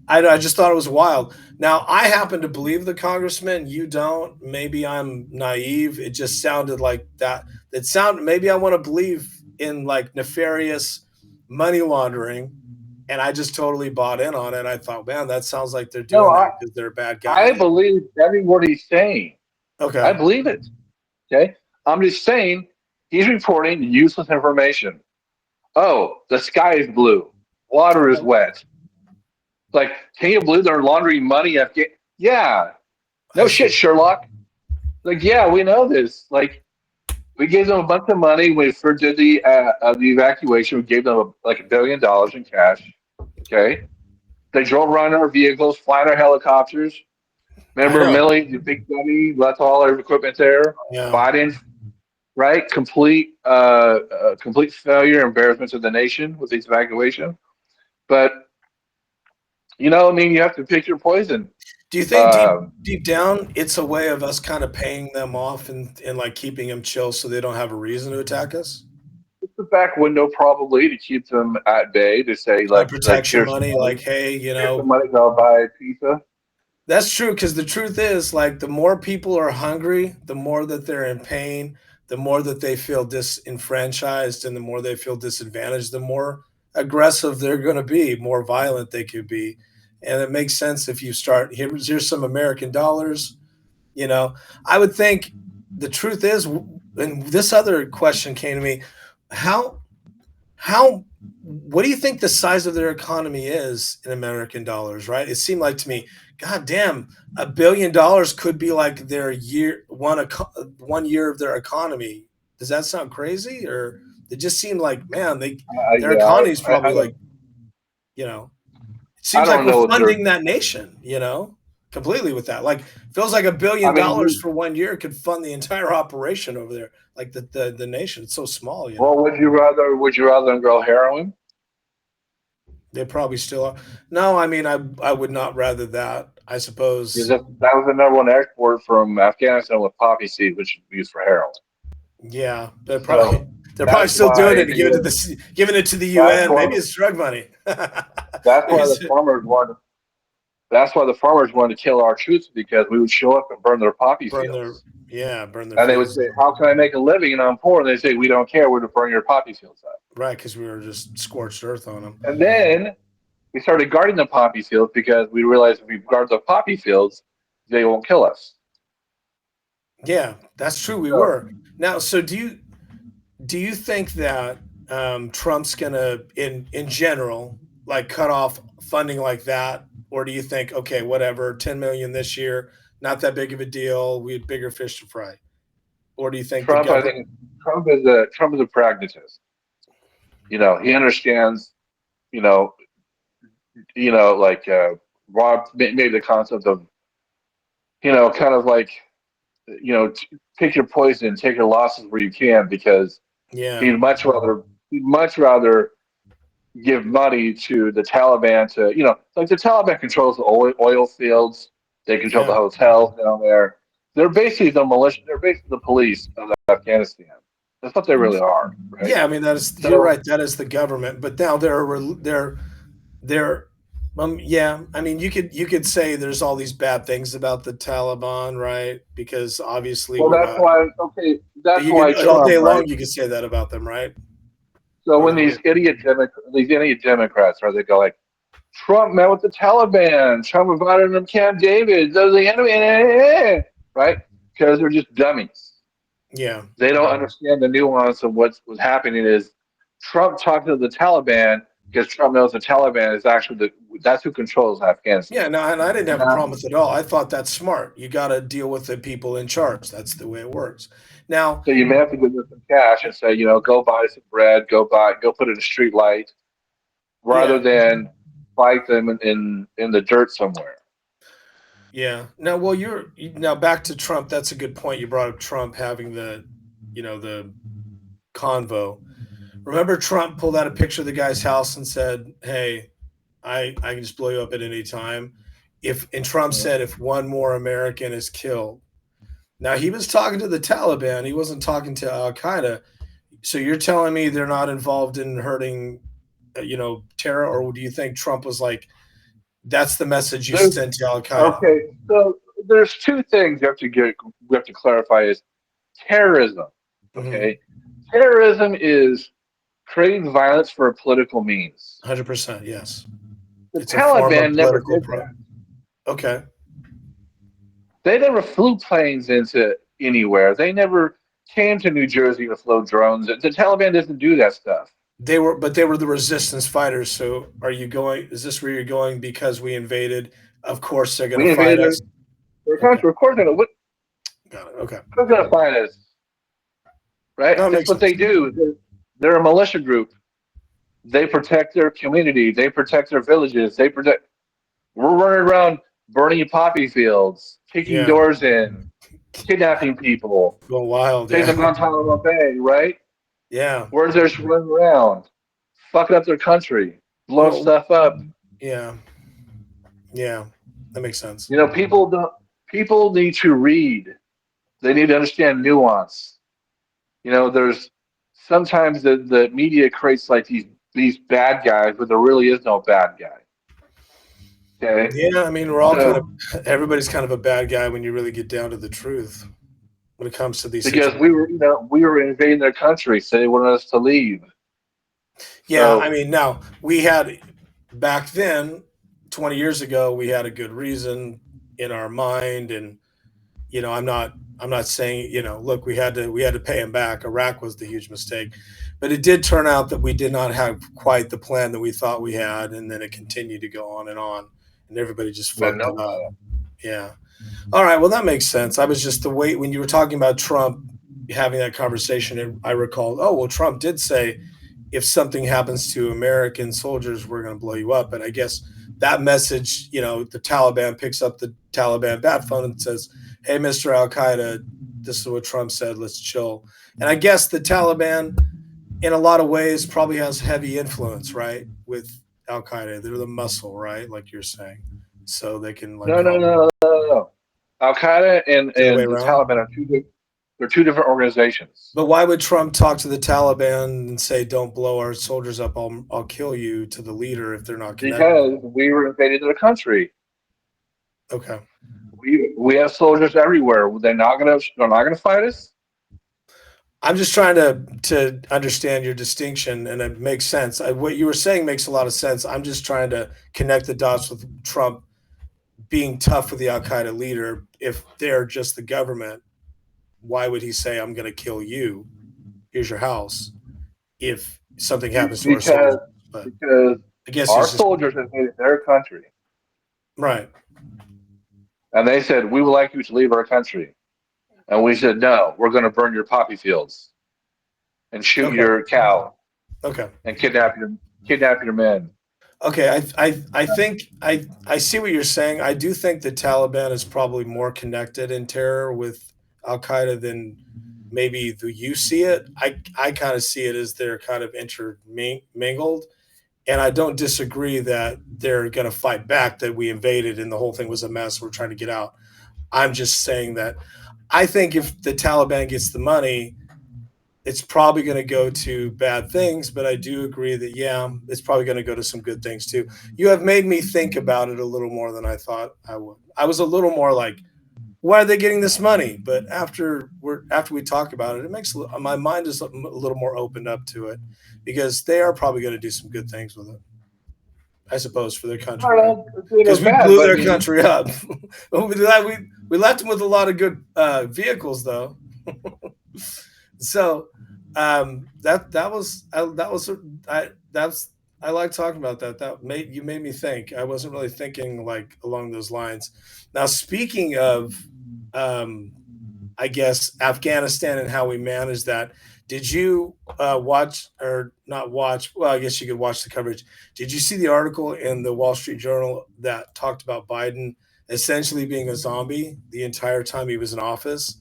I just thought it was wild. Now, I happen to believe the congressman. You don't. Maybe I'm naive. It just sounded like that. Maybe I want to believe in like nefarious money laundering, and I just totally bought in on it. I thought, man, that sounds like they're No, doing that because they're a bad guy. I believe every word he's saying. I Okay. believe it. Okay, I'm just saying he's reporting useless information. Oh, the sky is blue, water is Okay. wet. Like, can you believe they're laundering money? Yeah, I no shit, see. Sherlock. Like, yeah, we know this. Like, we gave them a bunch of money when we first did the evacuation. We gave them like $1 billion in cash. Okay, they drove around in our vehicles, flying our helicopters. I Remember know. Millie, the big dummy, left all our equipment there. Yeah. Biden, right? Complete failure, embarrassment to the nation with this evacuation. But I mean, you have to pick your poison. Do you think Um, deep down it's a way of us kind of paying them off and like keeping them chill so they don't have a reason to attack us? it's the back window probably to keep them at bay. To say Kind of like protection money, like, hey, here's some money, go buy pizza. that's true because the truth is, like, the more people are hungry, the more that they're in pain, the more that they feel disenfranchised, and the more they feel disadvantaged, the more aggressive they're going to be, more violent they could be. And it makes sense if you start here's some American dollars. You know, I would think the truth is, and this other question came to me, how how what do you think the size of their economy is in American dollars, right? It seemed like to me, God damn, $1 billion could be like their one year of their economy. Does that sound crazy? Or it just seemed like, man, their Yeah, economy is I probably like, don't it I seems like don't we're know what they're funding that nation, completely with that. Like, feels like $1 I billion mean, for 1 year could fund the entire operation over there. Like the nation, it's so small. well, would you rather them grow heroin? They probably still are. No, I mean, I would not rather that. I Because suppose. that was the number one export from Afghanistan with poppy seed, which is used for heroin. Yeah, So they're probably that's still doing why it and giving it to the that's UN. why Maybe it's drug money. that's Maybe why the it's farmers wanted that's why the farmers wanted to kill our troops because we would show up and burn their poppy burn their fields. burn their And they would fields say, down. "How can I make a living and I'm poor?" And they say, "We don't care. We're to burn your poppy fields up." Right, because we were just scorched earth on them. And then we started guarding the poppy fields because we realized if we guard the poppy fields, they won't kill us. Yeah, that's true. We So were. Now, so do you think that Trump's gonna, in general, like cut off funding like that, or do you think, okay, whatever, 10 million this year, not that big of a deal, we had bigger fish to fry, or do you think the I government? think Trump is a pragmatist. He understands. You know, like Rob made the concept of kind of like pick your poison, take your losses where you can, because Yeah, he'd he'd much rather give money to the Taliban to like the Taliban controls the oil fields, they control the yeah, hotels down there. They're basically the militia. They're basically the police of Afghanistan. That's what they really are, right? yeah. I mean, that is, you're So right. That is the government, but now they're yeah. I mean, you could say there's all these bad things about the Taliban, right? Because obviously well, we're that's why okay, that's you why could all Trump, day right? long you could say that about them, right? So Or when these idiot Democrats, right, they go like, Trump met with the Taliban, Trump invited them to Camp David, they're the enemy, right? Because they're just dummies. yeah, They don't understand the nuance of what's happening. Is Trump talking to the Taliban because Trump knows the Taliban is actually that's who controls Afghanistan. yeah. No, and I didn't have a Now, problem with it at all. I thought that's smart. You got to deal with the people in charge. That's the way it works. Now, so you may have to give them some cash and say, go buy some bread, go put it in a street light, rather yeah, than fight them in the dirt somewhere. yeah. Now, well, now back to Trump. That's a good point. You brought up Trump having the convo. Remember, Trump pulled out a picture of the guy's house and said, "Hey, I can just blow you up at any time." If and Trump said, "If one more American is killed." Now he was talking to the Taliban. He wasn't talking to Al Qaeda. So you're telling me they're not involved in hurting, terror, or do you think Trump was like, "That's the message you There's sent to Al Qaeda"? okay, so there's two things we have to clarify is terrorism. Mm-hmm. Okay, terrorism is creating violence for political means. 100%. Yes, The it's a form of Taliban never political did pro. that. Okay, They never flew planes into anywhere. They never came to New Jersey to fly drones. The Taliban doesn't do that stuff. they were the resistance fighters. So are you going? Is this where you're going? Because we invaded, of course they're going to We fight invaded us. their Okay, country. Of course, got it. Okay, who's going to fight us? Right? no, it That's makes what they sense. do. They're a militia group. They protect their community. They protect their villages. They protect. We're running around burning poppy fields, kicking Yeah, doors in, kidnapping people, going wild. taking Yeah, them Guantanamo Bay, right? yeah. We're just running around, fucking up their country, blowing Well, stuff up. yeah, yeah. That makes sense. People don't. People need to read. They need to understand nuance. There's sometimes the media creates like these bad guys, but there really is no bad guy. Okay, Yeah, I mean, we're all kind of so everybody's kind of a bad guy when you really get down to the truth when it comes to these because situations. we were invading their country, so they wanted us to leave. Yeah, I So mean, now we had back then, 20 years ago, we had a good reason in our mind, and I'm not saying, look, we had to pay him back. Iraq was the huge mistake, but it did turn out that we did not have quite the plan that we thought we had, and then it continued to go on, and everybody just we had fucked no it up. plan. Yeah. All right. Well, that makes sense. I was just the way when you were talking about Trump having that conversation, and I recalled, oh, well, Trump did say if something happens to American soldiers, we're going to blow you up. But I guess that message, the Taliban picks up the Taliban bat phone and says, "Hey, Mr. Al Qaeda, this is what Trump said. Let's chill." And I guess the Taliban, in a lot of ways, probably has heavy influence, right, with Al Qaeda. They're the muscle, right, like you're saying, so they can like No, no, probably no, no, no, no. Al Qaeda the other way and the around. Taliban are they're two different organizations. But why would Trump talk to the Taliban and say, "Don't blow our soldiers up. I'll kill you," to the leader if they're not connected? Because we were invaded their country. Okay. We have soldiers everywhere. They're not gonna fight us. I'm just trying to understand your distinction, and it makes sense. What you were saying makes a lot of sense. I'm just trying to connect the dots with Trump being tough with the Al Qaeda leader. If they're just the government, why would he say, "I'm going to kill you. Here's your house," if something happens to our Because soldiers? But because I guess our he's just soldiers invaded their country, right. and they said we would like you to leave our country, and we said no. We're going to burn your poppy fields and shoot Okay. your cow Okay. and kidnap your men. Okay, I think I see what you're saying. I do think the Taliban is probably more connected in terror with Al Qaeda than maybe you see it. I kind of see it as they're kind of intermingled, and I don't disagree that they're going to fight back. That we invaded and the whole thing was a mess. We're trying to get out. I'm just saying that I think if the Taliban gets the money, it's probably going to go to bad things, but I do agree that, yeah, it's probably going to go to some good things too. You have made me think about it a little more than I thought I would. I was a little more like, why are they getting this money? But after we talk about it, it makes my mind is a little more opened up to it because they are probably going to do some good things with it. I suppose for their I country, don't right? know if it's good or Because we bad, blew but I their mean, country up. we left them with a lot of good vehicles, though. So that was that's I like talking about that. You made me think. I wasn't really thinking like along those lines. Now, speaking of, um, I guess Afghanistan and how we manage that. Did you watch or not watch? Well, I guess you could watch the coverage. Did you see the article in the Wall Street Journal that talked about Biden essentially being a zombie the entire time he was in office?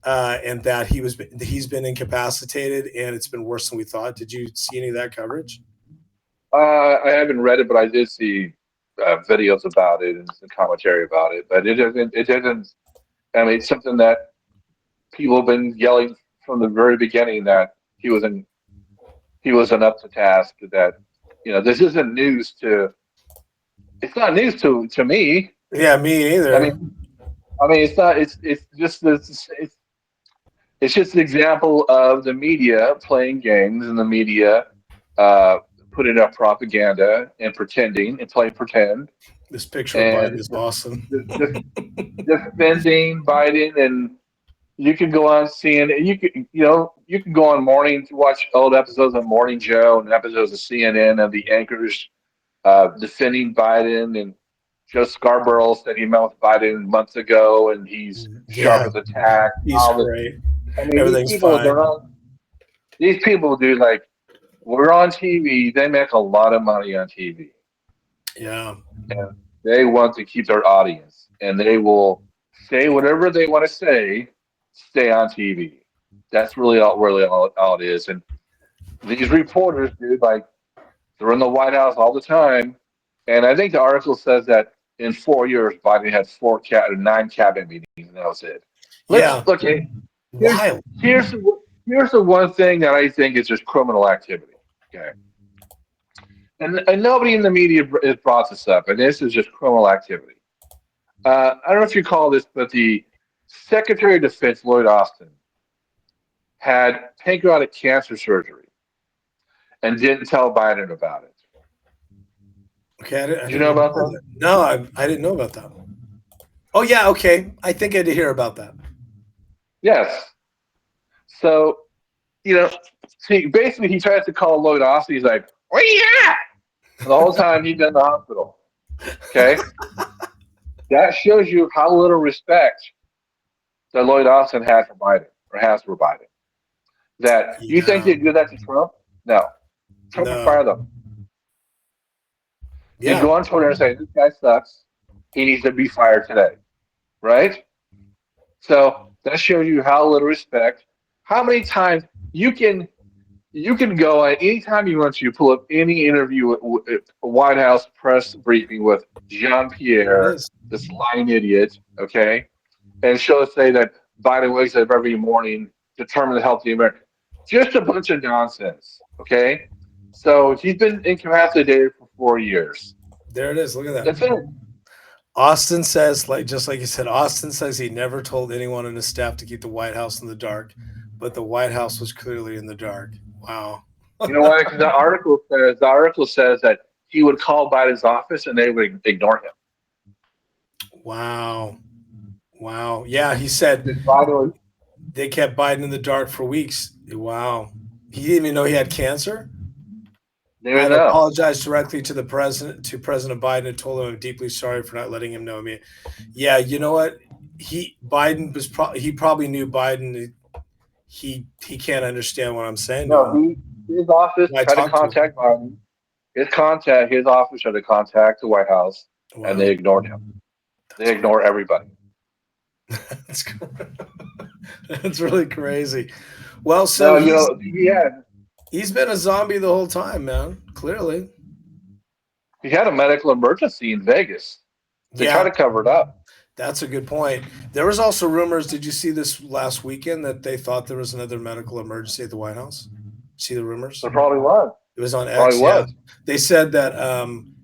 And that he's been incapacitated, and it's been worse than we thought. Did you see any of that coverage? I haven't read it, but I did see videos about it and some commentary about it. But it doesn't. I mean, it's something that people have been yelling from the very beginning that he wasn't up to task. That this isn't news to. It's not news to me. Yeah, me I either. mean, it's not. It's just this. It's just an example of the media playing games and the media uh, putting up propaganda and pretending and playing pretend This picture of Biden and is awesome. just defending Biden. And you can go on CNN. You can go on morning to watch old episodes of Morning Joe and episodes of CNN of the anchors defending Biden. And Joe Scarborough said he met with Biden months ago and he's sharp Yeah, as a tack. he's All this. great. I mean, Everything's fine. these people do like we're on TV. They make a lot of money on TV, Yeah, and they want to keep their audience, and they will say whatever they want to say, stay on TV. That's all it is. And these reporters, dude, like they're in the White House all the time. And I think the article says that in 4 years, Biden had 9 cabinet meetings, and that was it. Let's yeah, look. Here's wild. here's here's the one thing that I think is just criminal activity. Okay, and nobody in the media has brought this up, and this is just criminal activity. I don't know if you call this, but the Secretary of Defense Lloyd Austin had pancreatic cancer surgery and didn't tell Biden about it. Okay, I Do you didn't know even about know that? that. No, I didn't know about that. Oh yeah, okay. I think I did hear about that. Yes. So see, basically he tries to call Lloyd Austin. He's like, "Where you at?" And the whole time he's in the hospital. Okay, that shows you how little respect that Lloyd Austin had for Biden or has for Biden. That you think Yeah, they'd do that to Trump? No, Trump would no. fire them. He'd Yeah, go on Twitter and say, "This guy sucks. He needs to be fired today." Right? So that shows you how little respect. How many times you can you can go at any time you want to pull up any interview at a White House press briefing with Jean there it Pierre, is. this lying idiot, okay, and she'll say that Biden wakes up every morning determined to help the American. Just a bunch of nonsense, okay? So he's been incapacitated for 4 years. There it is. Look at that. That's it. Austin says, like just like you said, Austin says he never told anyone in his staff to keep the White House in the dark, but the White House was clearly in the dark. Wow. You know why? Because the article says that he would call Biden's office and they would ignore him. Wow. Wow. Yeah, he said Because Biden was, they kept Biden in the dark for weeks. Wow. He didn't even know he had cancer. they I would had know. apologized directly to the president, to President Biden, and told him I'm deeply sorry for not letting him know me. Yeah, you know what? He probably knew Biden. He can't understand what I'm saying to No, him. his office I tried to talked to him. contact Biden. His office tried to contact the White House, and they Wow, ignored him. They that's ignore crazy. everybody. That's that's really crazy. Well, so No, he's been a zombie the whole time, man. Clearly, he had a medical emergency in Vegas. They tried yeah, to cover it up. that's a good point. There was also rumors. Did you see this last weekend that they thought there was another medical emergency at the White House? See the rumors? There probably was. It was on Probably X. Yeah, was. they said that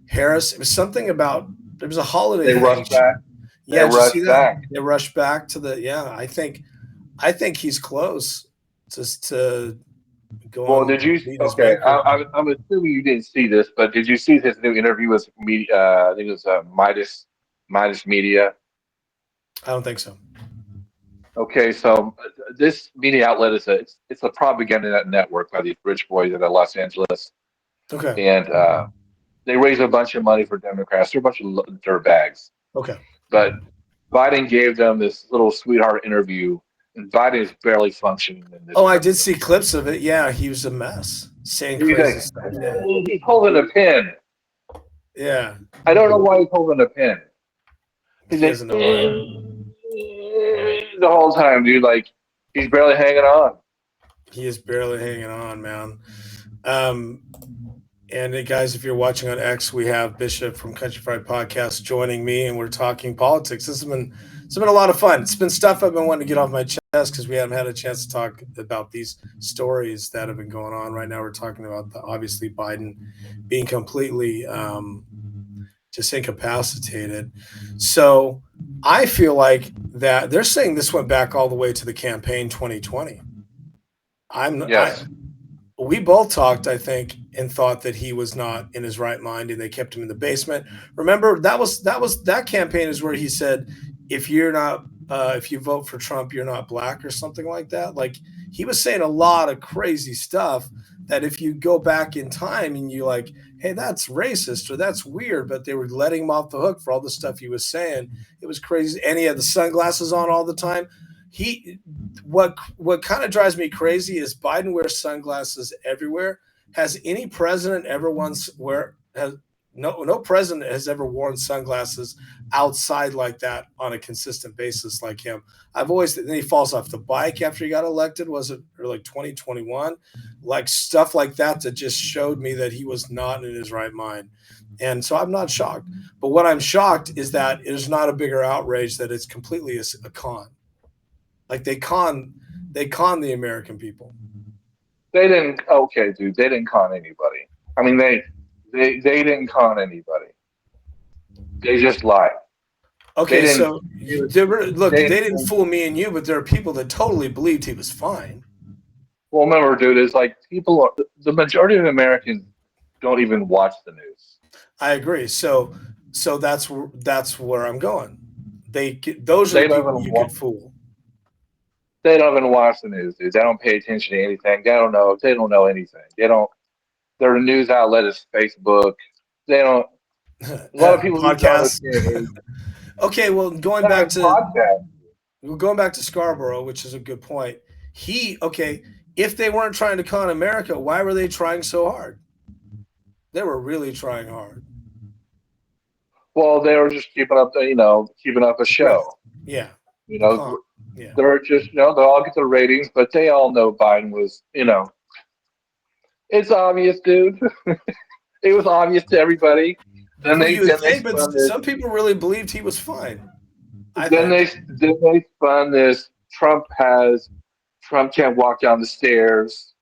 Harris. It was something about there was a holiday They thing. rushed back. They Yeah, did you see rushed that? back. They rushed back to the. Yeah, I think he's close to go Well, on did you? meet his Okay, maker. I'm assuming you didn't see this, but did you see his new interview with media? I think it was Midas Media. I don't think so. Okay, so this media outlet it's a propaganda network by these rich boys in Los Angeles, Okay. and they raise a bunch of money for Democrats. They're a bunch of dirtbags, Okay. but Biden gave them this little sweetheart interview, and Biden is barely functioning in this Oh, I did interview. see clips of it. Yeah, he was a mess, saying He's crazy like, stuff. Yeah. he's holding a pen. Yeah. I don't know why he's holding a pen. He's He like doesn't know why. the whole time, dude. Like he's barely hanging on. He is barely hanging on, man. Um, and guys, if you're watching on X, we have Bishop from Country Fried Podcast joining me, and we're talking politics. It's been a lot of fun. It's been stuff I've been wanting to get off my chest because we haven't had a chance to talk about these stories that have been going on. Right now, we're talking about obviously Biden being completely just incapacitated. So I feel like that they're saying this went back all the way to the campaign 2020. I Yes, we both talked, I think, and thought that he was not in his right mind, and they kept him in the basement. Remember that campaign is where he said, if you vote for Trump, you're not black or something like that. Like he was saying a lot of crazy stuff that if you go back in time and you like, hey, that's racist or that's weird, but they were letting him off the hook for all the stuff he was saying. It was crazy, and he had the sunglasses on all the time. He what kind of drives me crazy is Biden wears sunglasses everywhere. Has any president ever once wear has no president has ever worn sunglasses outside like that on a consistent basis like him. I've always then he falls off the bike after he got elected. Was it or like 2021? Like stuff like that that just showed me that he was not in his right mind. And so I'm not shocked. But what I'm shocked is that it is not a bigger outrage that it's completely a con. Like they con the American people. they didn't. Okay, dude, they didn't con anybody. I mean, they didn't con anybody. They just lied. They Okay, didn't. so They, look, they they didn't fool me and you, but there are people that totally believed he was fine. well, remember, dude, is like the majority of Americans don't even watch the news. I agree. So that's where I'm going. Those are the They don't people even you watch. could fool. They don't even watch the news, dude. They don't pay attention to anything. They don't know. They don't know anything. They don't. Their news outlet is Facebook. They don't. A lot of people just don't Podcasts. understand. Okay, well, Not even podcast. going back to Scarborough, which is a good point. If they weren't trying to con America, why were they trying so hard? They were really trying hard. Well, they were just keeping up, keeping up a The grift. show. Yeah, You the know, con. Yeah. they're just, they all get the ratings, but they all know Biden was, it's obvious, dude. It was obvious to everybody. Then Well, they you would then they think, but spun this. some people really believed he was fine. I Then think. they spun this. Trump can't walk down the stairs.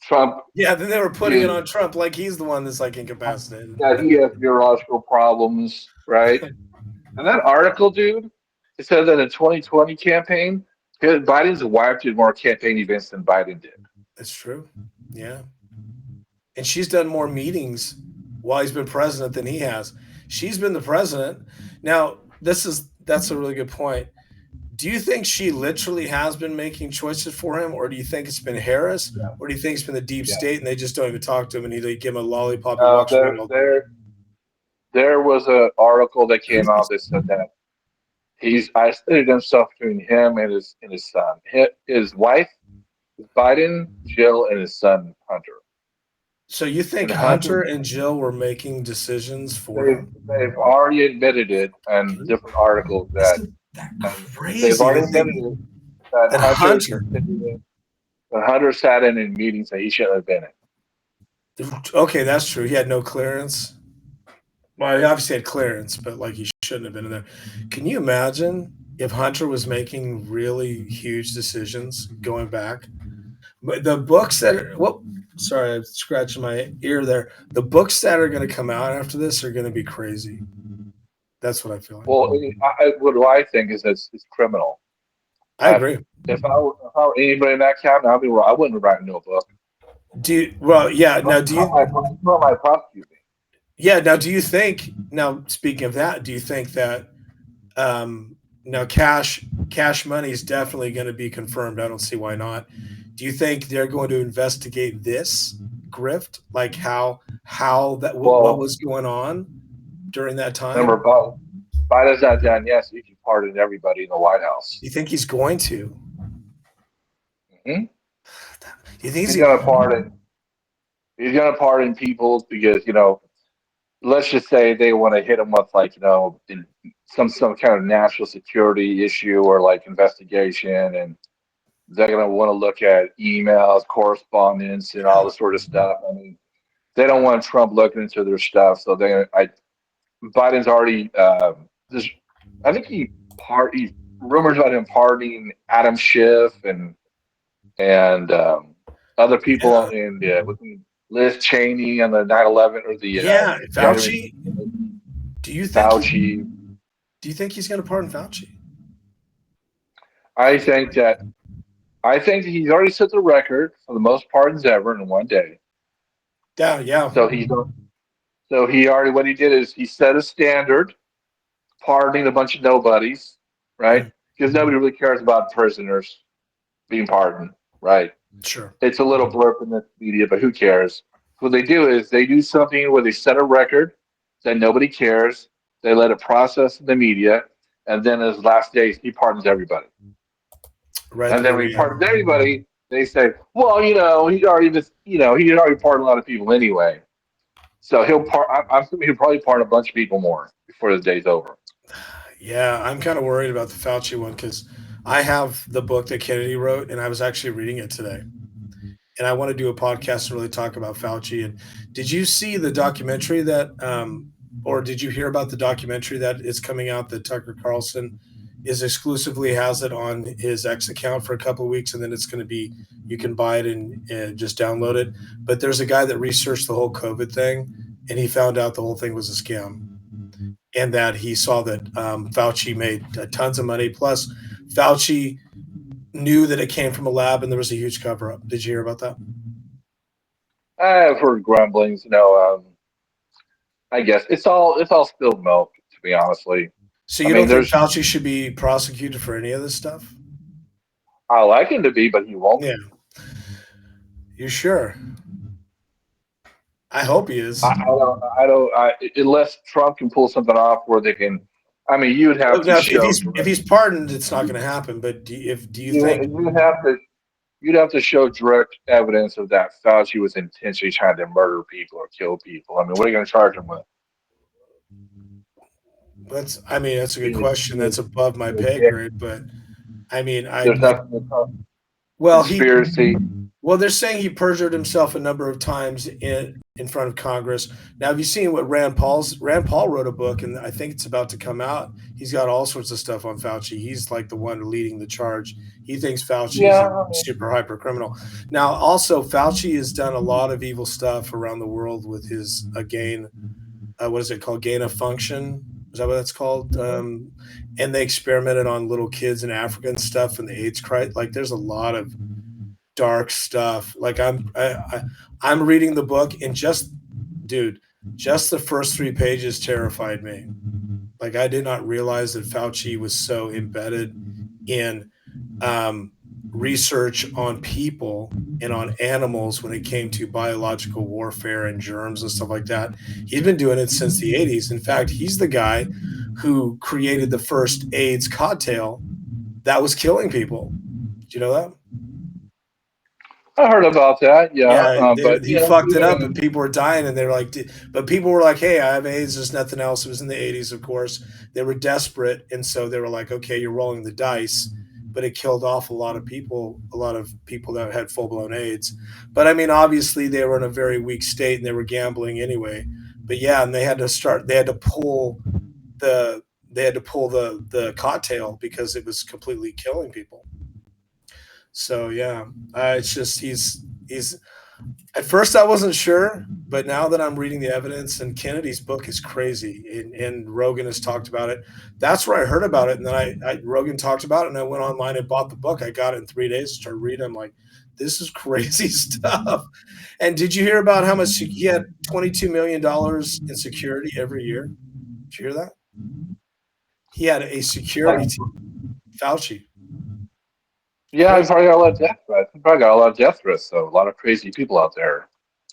Trump Yeah, then they were putting it is on Trump like he's the one that's like incapacitated. that he has neurological problems, right? And that article, dude, it said that in 2020 campaign, Biden's wife did more campaign events than Biden did. It's true. Yeah. And she's done more meetings while he's been president than he has. She's been the president. Now, that's a really good point. Do you think she literally has been making choices for him, or do you think it's been Harris, Yeah, or do you think it's been the deep yeah. state and they just don't even talk to him and they give him a lollipop, he Uh, walks there, around all day? there, there was an article that came out that said that he's isolated himself between him and his son. His wife is Biden, Jill, and his son Hunter. So you think And Hunter, Hunter and Jill were making decisions for they've him? they've already admitted it in different articles that, Isn't that and they've crazy to already think admitted it that that Hunter? Hunter sat in meetings that he shouldn't have been in. Okay, that's true. He had no clearance. Well, he obviously had clearance, but like he shouldn't have been in there. Can you imagine if Hunter was making really huge decisions going back? But the books that are, well, sorry, I'm scratching my ear there. The books that are going to come out after this are going to be crazy. That's what I feel like. Well, what do I think is that it's criminal. I Uh, agree. if I were anybody in that cabinet, I wouldn't write no book. Do you, well, yeah. Now, do you? How am I prosecuting? Yeah. Now, do you think? Now, speaking of that, do you think that now cash money is definitely going to be confirmed? I don't see why not. Do you think they're going to investigate this grift, like how that what Well, was going on during that remember, time? Biden's not done. Yes, he can pardon everybody in the White House. Do you think he's going to? Hmm. Do you think He's he's? gonna pardon. He's gonna pardon people because let's just say they want to hit him with like some kind of national security issue or like investigation, and they're gonna want to look at emails, correspondence, and all Yeah. this sort of stuff. I mean, they don't want Trump looking into their stuff, so Biden's already this. I think he rumors about him pardoning Adam Schiff and other people Yeah. in with Liz Cheney and the 9/11 or the Yeah. January Fauci. Do you think he? Fauci. Do you think he's going to pardon Fauci? I think that he's already set the record for the most pardons ever in one day. Yeah. Yeah. So he already what he did is he set a standard, pardoning a bunch of nobodies, right? Mm, Because nobody really cares about prisoners being pardoned, right? sure. It's a little blurb in the media, but who cares? What they do is they do something where they set a record that nobody cares. They let it process in the media, and then his last days, he pardons everybody. Right And there then at when he the end. pardons everybody, they say, well, he had already pardoned a lot of people anyway. So I'm assuming he'll probably pardon a bunch of people more before the day's over. Yeah, I'm kind of worried about the Fauci one because I have the book that Kennedy wrote, and I was actually reading it today. And I want to do a podcast to really talk about Fauci. And did you see the documentary that, or did you hear about the documentary that is coming out that Tucker Carlson is exclusively has it on his X account for a couple of weeks, and then it's going to be you can buy it and just download it. But there's a guy that researched the whole COVID thing, and he found out the whole thing was a scam, and that he saw that Fauci made tons of money. Plus, Fauci knew that it came from a lab, and there was a huge cover up. Did you hear about that? I've heard grumblings. I guess it's all spilled milk, to be honestly. So I you mean, don't think there's Fauci should be prosecuted for any of this stuff? I like him to be, but he won't Yeah, be. you sure? I hope he is. Unless Trump can pull something off where they can. I mean, you'd have Well, to now, if show he's if direct. he's pardoned, it's not going to happen. But do you think? You have to. You'd have to show direct evidence of that Fauci was intentionally trying to murder people or kill people. I mean, what are you going to charge him with? I mean, that's a good There's, question. That's above my there's, pay grade, but I mean, there's nothing called well, conspiracy. well, they're saying he perjured himself a number of times in front of Congress. Now, have you seen what Rand Paul wrote a book, and I think it's about to come out. He's got all sorts of stuff on Fauci. He's like the one leading the charge. He thinks Fauci is a Yeah, super hyper criminal. Now, also, Fauci has done a lot of evil stuff around the world with his gain. What is it called? Gain of function. Is that what that's called? And they experimented on little kids in Africa and stuff, and the AIDS crisis. Like, there's a lot of dark stuff. Like I'm reading the book, and dude, just the first 3 pages terrified me. Like, I did not realize that Fauci was so embedded in um, research on people and on animals when it came to biological warfare and germs and stuff like that. He's been doing it since the 80s. In fact, he's the guy who created the first AIDS cocktail that was killing people. Did you know that? I heard about that. Yeah, Yeah, but he fucked it up, and people were dying, and they're like, but people were like, "Hey, I have AIDS. There's nothing else." It was in the '80s, of course. They were desperate, and so they were like, "Okay, you're rolling the dice," but it killed off a lot of people that had full blown AIDS. But I mean, obviously, they were in a very weak state, and they were gambling anyway. But yeah, and they had to start. The they had to pull the cocktail because it was completely killing people. So yeah, it's just he's at first, I wasn't sure, but now that I'm reading the evidence, and Kennedy's book is crazy, and Rogan has talked about it. That's where I heard about it, and then Rogan talked about it, and I went online and bought the book. I got it in 3 days, started reading. I'm like, this is crazy stuff. And did you hear about how much he had $22 million in security every year? Did you hear that? He had a security team, Fauci. yeah, I've Crazy. probably got a lot of death threats. I've probably got a lot of death threats. So a lot of crazy people out there,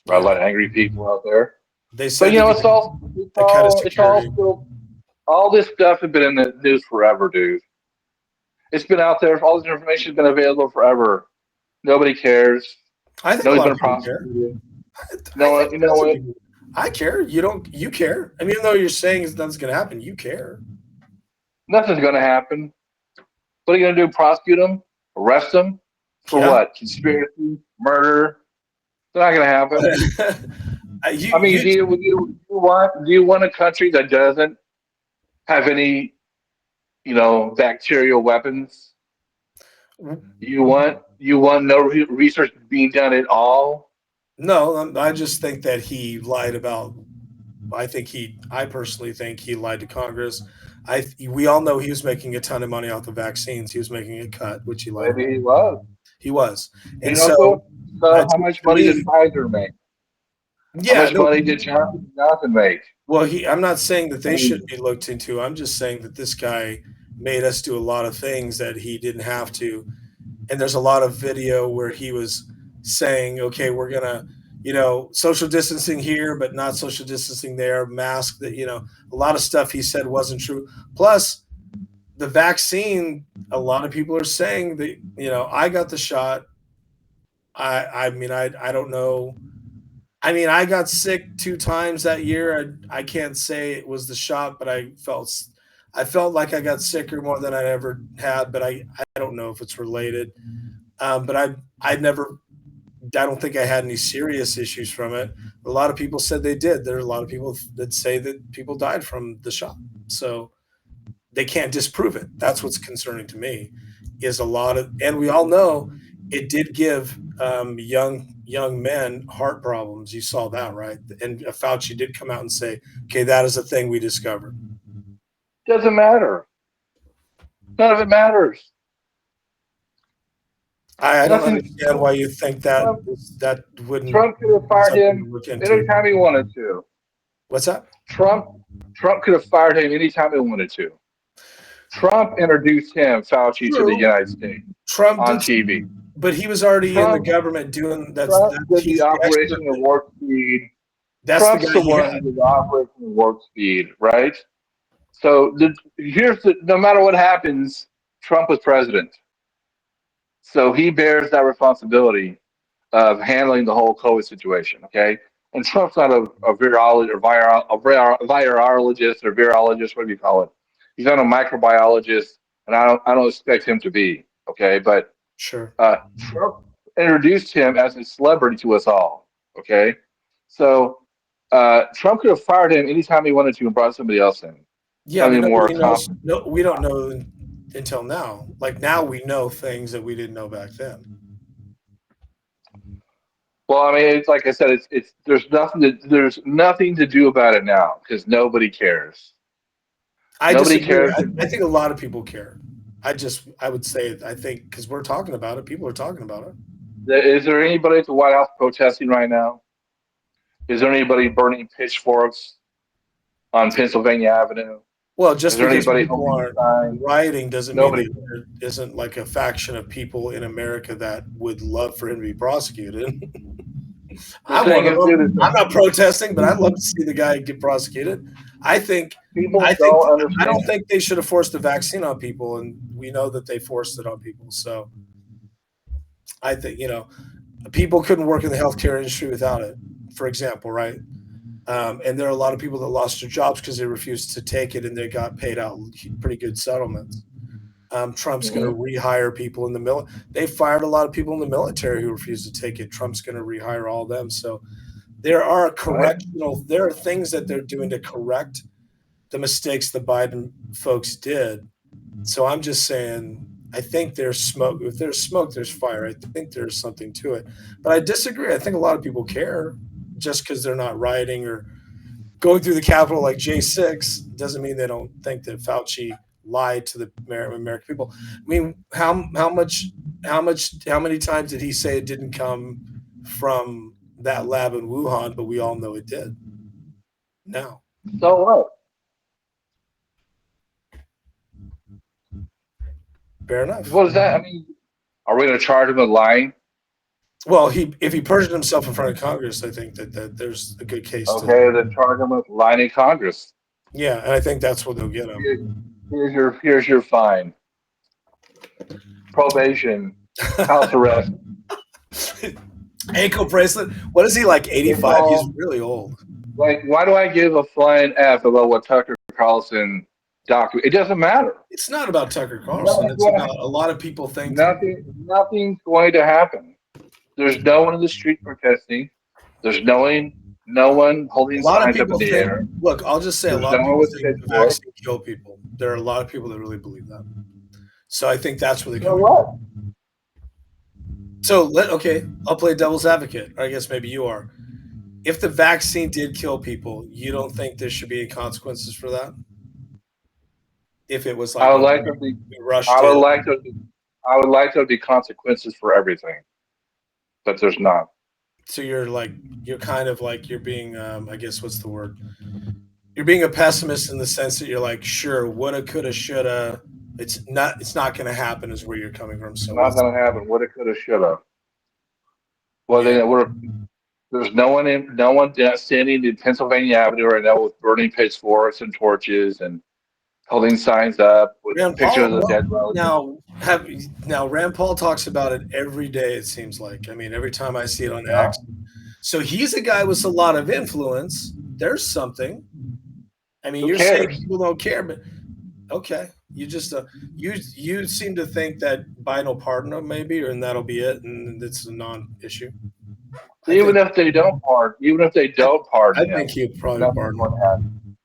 right? A Yeah, lot of angry people out there. they But said you that know, they cut his it's all security. still all this stuff has been in the news forever, dude. It's been out there. All this information has been available forever. Nobody cares. I think a Nobody's lot been of people care. prosecuted. I No think one, you know tons of what? people. I care. You don't. You care. I mean, even though you're saying nothing's going to happen, you care. Nothing's going to happen. What are you going to do? Prosecute them? Arrest them? For Yeah. what? Conspiracy? Murder? It's not going to happen. I mean, You do you want a country that doesn't have any, bacterial weapons? You want no research being done at all? no. I just think that he lied about. I personally think he lied to Congress. We all know he was making a ton of money off the vaccines. He was making a cut, which he lied Maybe about. he was. He was, You and know, so how much to money did me, Pfizer make? How yeah, much no. money did Johnson make? Well, I'm not saying that I they should mean, be looked into. I'm just saying that this guy made us do a lot of things that he didn't have to. And there's a lot of video where he was saying, okay, we're gonna, social distancing here, but not social distancing there, mask that, a lot of stuff he said wasn't true. Plus, the vaccine, a lot of people are saying that, I got the shot. I mean, I don't know. I mean, I got sick 2 times that year. I can't say it was the shot, but I felt like I got sicker more than I ever had, but I don't know if it's related. But I never I don't think I had any serious issues from it. A lot of people said they did. There are a lot of people that say that people died from the shot. So they can't disprove it. That's what's concerning to me. Is a lot of, and we all know it did give young men heart problems. You saw that, right? And Fauci did come out and say, "Okay, that is a thing we discovered." doesn't matter. None of it matters. I don't Nothing. understand why you think that Trump, that wouldn't Trump could have be fired something to him look into. anytime he wanted to. What's that? Trump, Trump could have fired him anytime he wanted to. Trump introduced Fauci, to the True. United States Trump on did, TV. but he was already in the Trump, government doing Trump did the he's the expert. Operation of Warp Speed. That's the Trump's guy the he one who had. did the Operation of Warp Speed, right? So no matter what happens, Trump was president. So he bears that responsibility of handling the whole COVID situation. Okay. And Trump's not a virologist or virologist or virologist, whatever you call it. He's not a microbiologist, and I don't expect him to be. Okay, but Sure. Trump introduced him as a celebrity to us all. Okay, so Trump could have fired him anytime he wanted to and brought somebody else in, Yeah, but somebody more nobody knows. competent. No, we don't know until now. Like now, we know things that we didn't know back then. Well, I mean, it's like I said, it's there's nothing to do about it now because nobody cares. I Nobody disagree. cares. I think a lot of people care. I would say, I think because we're talking about it, people are talking about it. Is there anybody at the White House protesting right now? Is there anybody burning pitchforks on Pennsylvania Avenue? Well, Is just there because anybody people holding aren't signs? rioting doesn't mean Nobody that cares. there isn't like a faction of people in America that would love for him to be prosecuted. The I'm one thing of is, them. dude, is I'm that not protesting, but I'd love to see the guy get prosecuted. I think, I people think, don't I don't understand. think they should have forced the vaccine on people, and we know that they forced it on people. So I think people couldn't work in the healthcare industry without it. For example, right? And there are a lot of people that lost their jobs because they refused to take it, and they got paid out pretty good settlements. Trump's going to Hmm. rehire people in the military. They fired a lot of people in the military who refused to take it. Trump's going to rehire all of them. So Right? there are things that they're doing to correct the mistakes the Biden folks did. So I'm just saying, I think there's smoke. If there's smoke, there's fire. I think there's something to it. But I disagree. I think a lot of people care just because they're not rioting or going through the Capitol like J6 doesn't mean they don't think that Fauci lied to the American people. I mean, how many times did he say it didn't come from that lab in Wuhan? But we all know it did. Now, So what? fair enough. What is that? I mean, are we going to charge him with lying? Well, if he perjured himself in front of Congress, I think that there's a good case to. Okay, then charge him with lying in Congress. Yeah, and I think that's what they'll get Here- him. here's your fine, probation, house arrest. Ankle bracelet. What is he like? It's 85? He's all really old. like, why do I give a flying F about what Tucker Carlson document? It doesn't matter. It's not about Tucker Carlson. Nothing's It's going to about happen. a lot of people think Nothing's going to happen. There's no one in the street protesting. There's no one a holding lot of signs up in people the think. air. Look, I'll just say a There's lot no of one people with think the pitchforks. vaccine kill people. There are a lot of people that really believe that. So I think that's where they So come from. what? So okay, I'll play devil's advocate. Or I guess maybe you are. If the vaccine did kill people, you don't think there should be any consequences for that? If it was I like, would okay, like to be. we rushed I would it. like to. I would like to be consequences for everything, but there's not. So you're kind of like you're being I guess what's the word? You're being a pessimist in the sense that you're like, sure, woulda, coulda, shoulda. It's not going to happen is where you're coming from. It's So not what's going to happen. Woulda, coulda, shoulda. Well, yeah. there's no one standing in Pennsylvania Avenue right now with burning pitchforks and torches and holding signs up with Rand pictures Paul of dead relatives. now Rand Paul talks about it every day, it seems like. I mean, every time I see it on Yeah. X. So he's a guy with a lot of influence. There's something. I mean, Who you're saying cares? people don't care, but okay. You seem to think that Biden will pardon him, maybe, and that'll be it, and it's a non-issue. I Even think if they don't pardon, even if they I, don't pardon I think him, he'll probably nothing's pardon going to him. happen.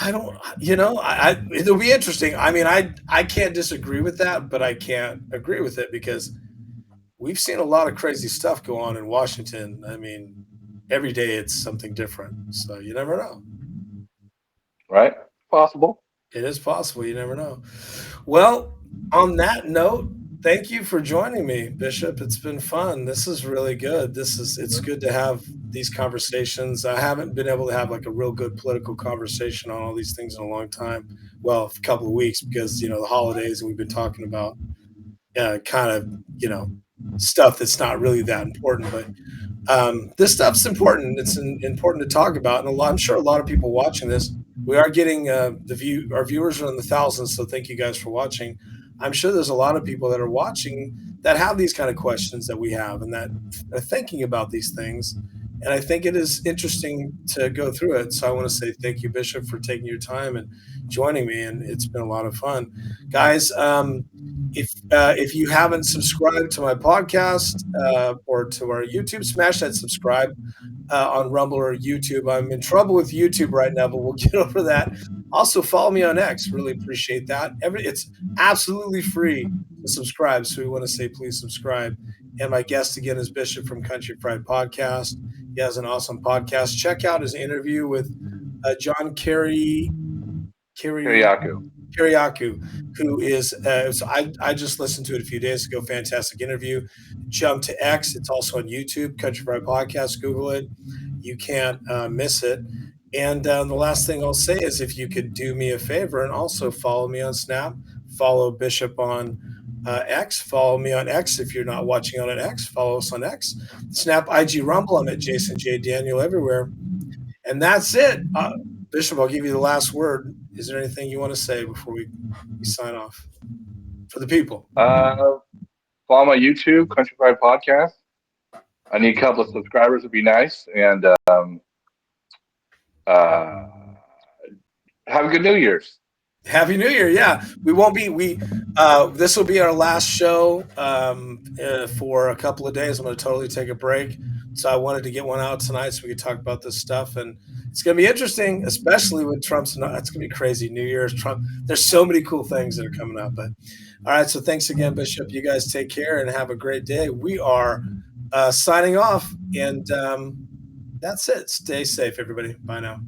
I don't, it'll be interesting. I mean, I can't disagree with that, but I can't agree with it because we've seen a lot of crazy stuff go on in Washington. I mean, every day it's something different. So you never know. Right? Possible. It is possible. You never know. Well, on that note, thank you for joining me, Bishop. It's been fun. This is really good. It's good to have these conversations. I haven't been able to have like a real good political conversation on all these things in a long time. Well, a couple of weeks because the holidays and we've been talking about kind of stuff that's not really that important, but this stuff's important. It's important to talk about, and I'm sure a lot of people watching this. We are getting our viewers are in the thousands, so thank you guys for watching. I'm sure there's a lot of people that are watching that have these kind of questions that we have and that are thinking about these things. And I think it is interesting to go through it. So I want to say thank you, Bishop, for taking your time and joining me. And it's been a lot of fun, guys. If you haven't subscribed to my podcast or to our YouTube, smash that subscribe on Rumble or YouTube. I'm in trouble with YouTube right now, but we'll get over that. Also, follow me on X. Really appreciate that. It's absolutely free to subscribe, so we want to say please subscribe. And my guest again is Bishop from Country Fried Podcast. He has an awesome podcast. Check out his interview with John Kerry Kiriakou. Kiriakou, who is so I just listened to it a few days ago. Fantastic interview. Jump to X. It's also on YouTube. Country Fried Podcast. Google it. You can't miss it. And the last thing I'll say is if you could do me a favor and also follow me on Snap, follow Bishop on X, follow me on X. If you're not watching on an X, follow us on X. Snap, IG, Rumble. I'm at Jason J. Daniel everywhere. And that's it. Bishop, I'll give you the last word. Is there anything you want to say before we sign off for the people? Follow my YouTube, Country Fried Podcast. I need a couple of subscribers, would be nice. And uh, have a good New Year's. Happy New Year! Yeah, we won't be. This will be our last show for a couple of days. I'm going to totally take a break, so I wanted to get one out tonight so we could talk about this stuff, and it's going to be interesting, especially with Trump's. It's going to be crazy. New Year's, Trump. There's so many cool things that are coming up. But all right, so thanks again, Bishop. You guys take care and have a great day. We are signing off, and that's it. Stay safe, everybody. Bye now.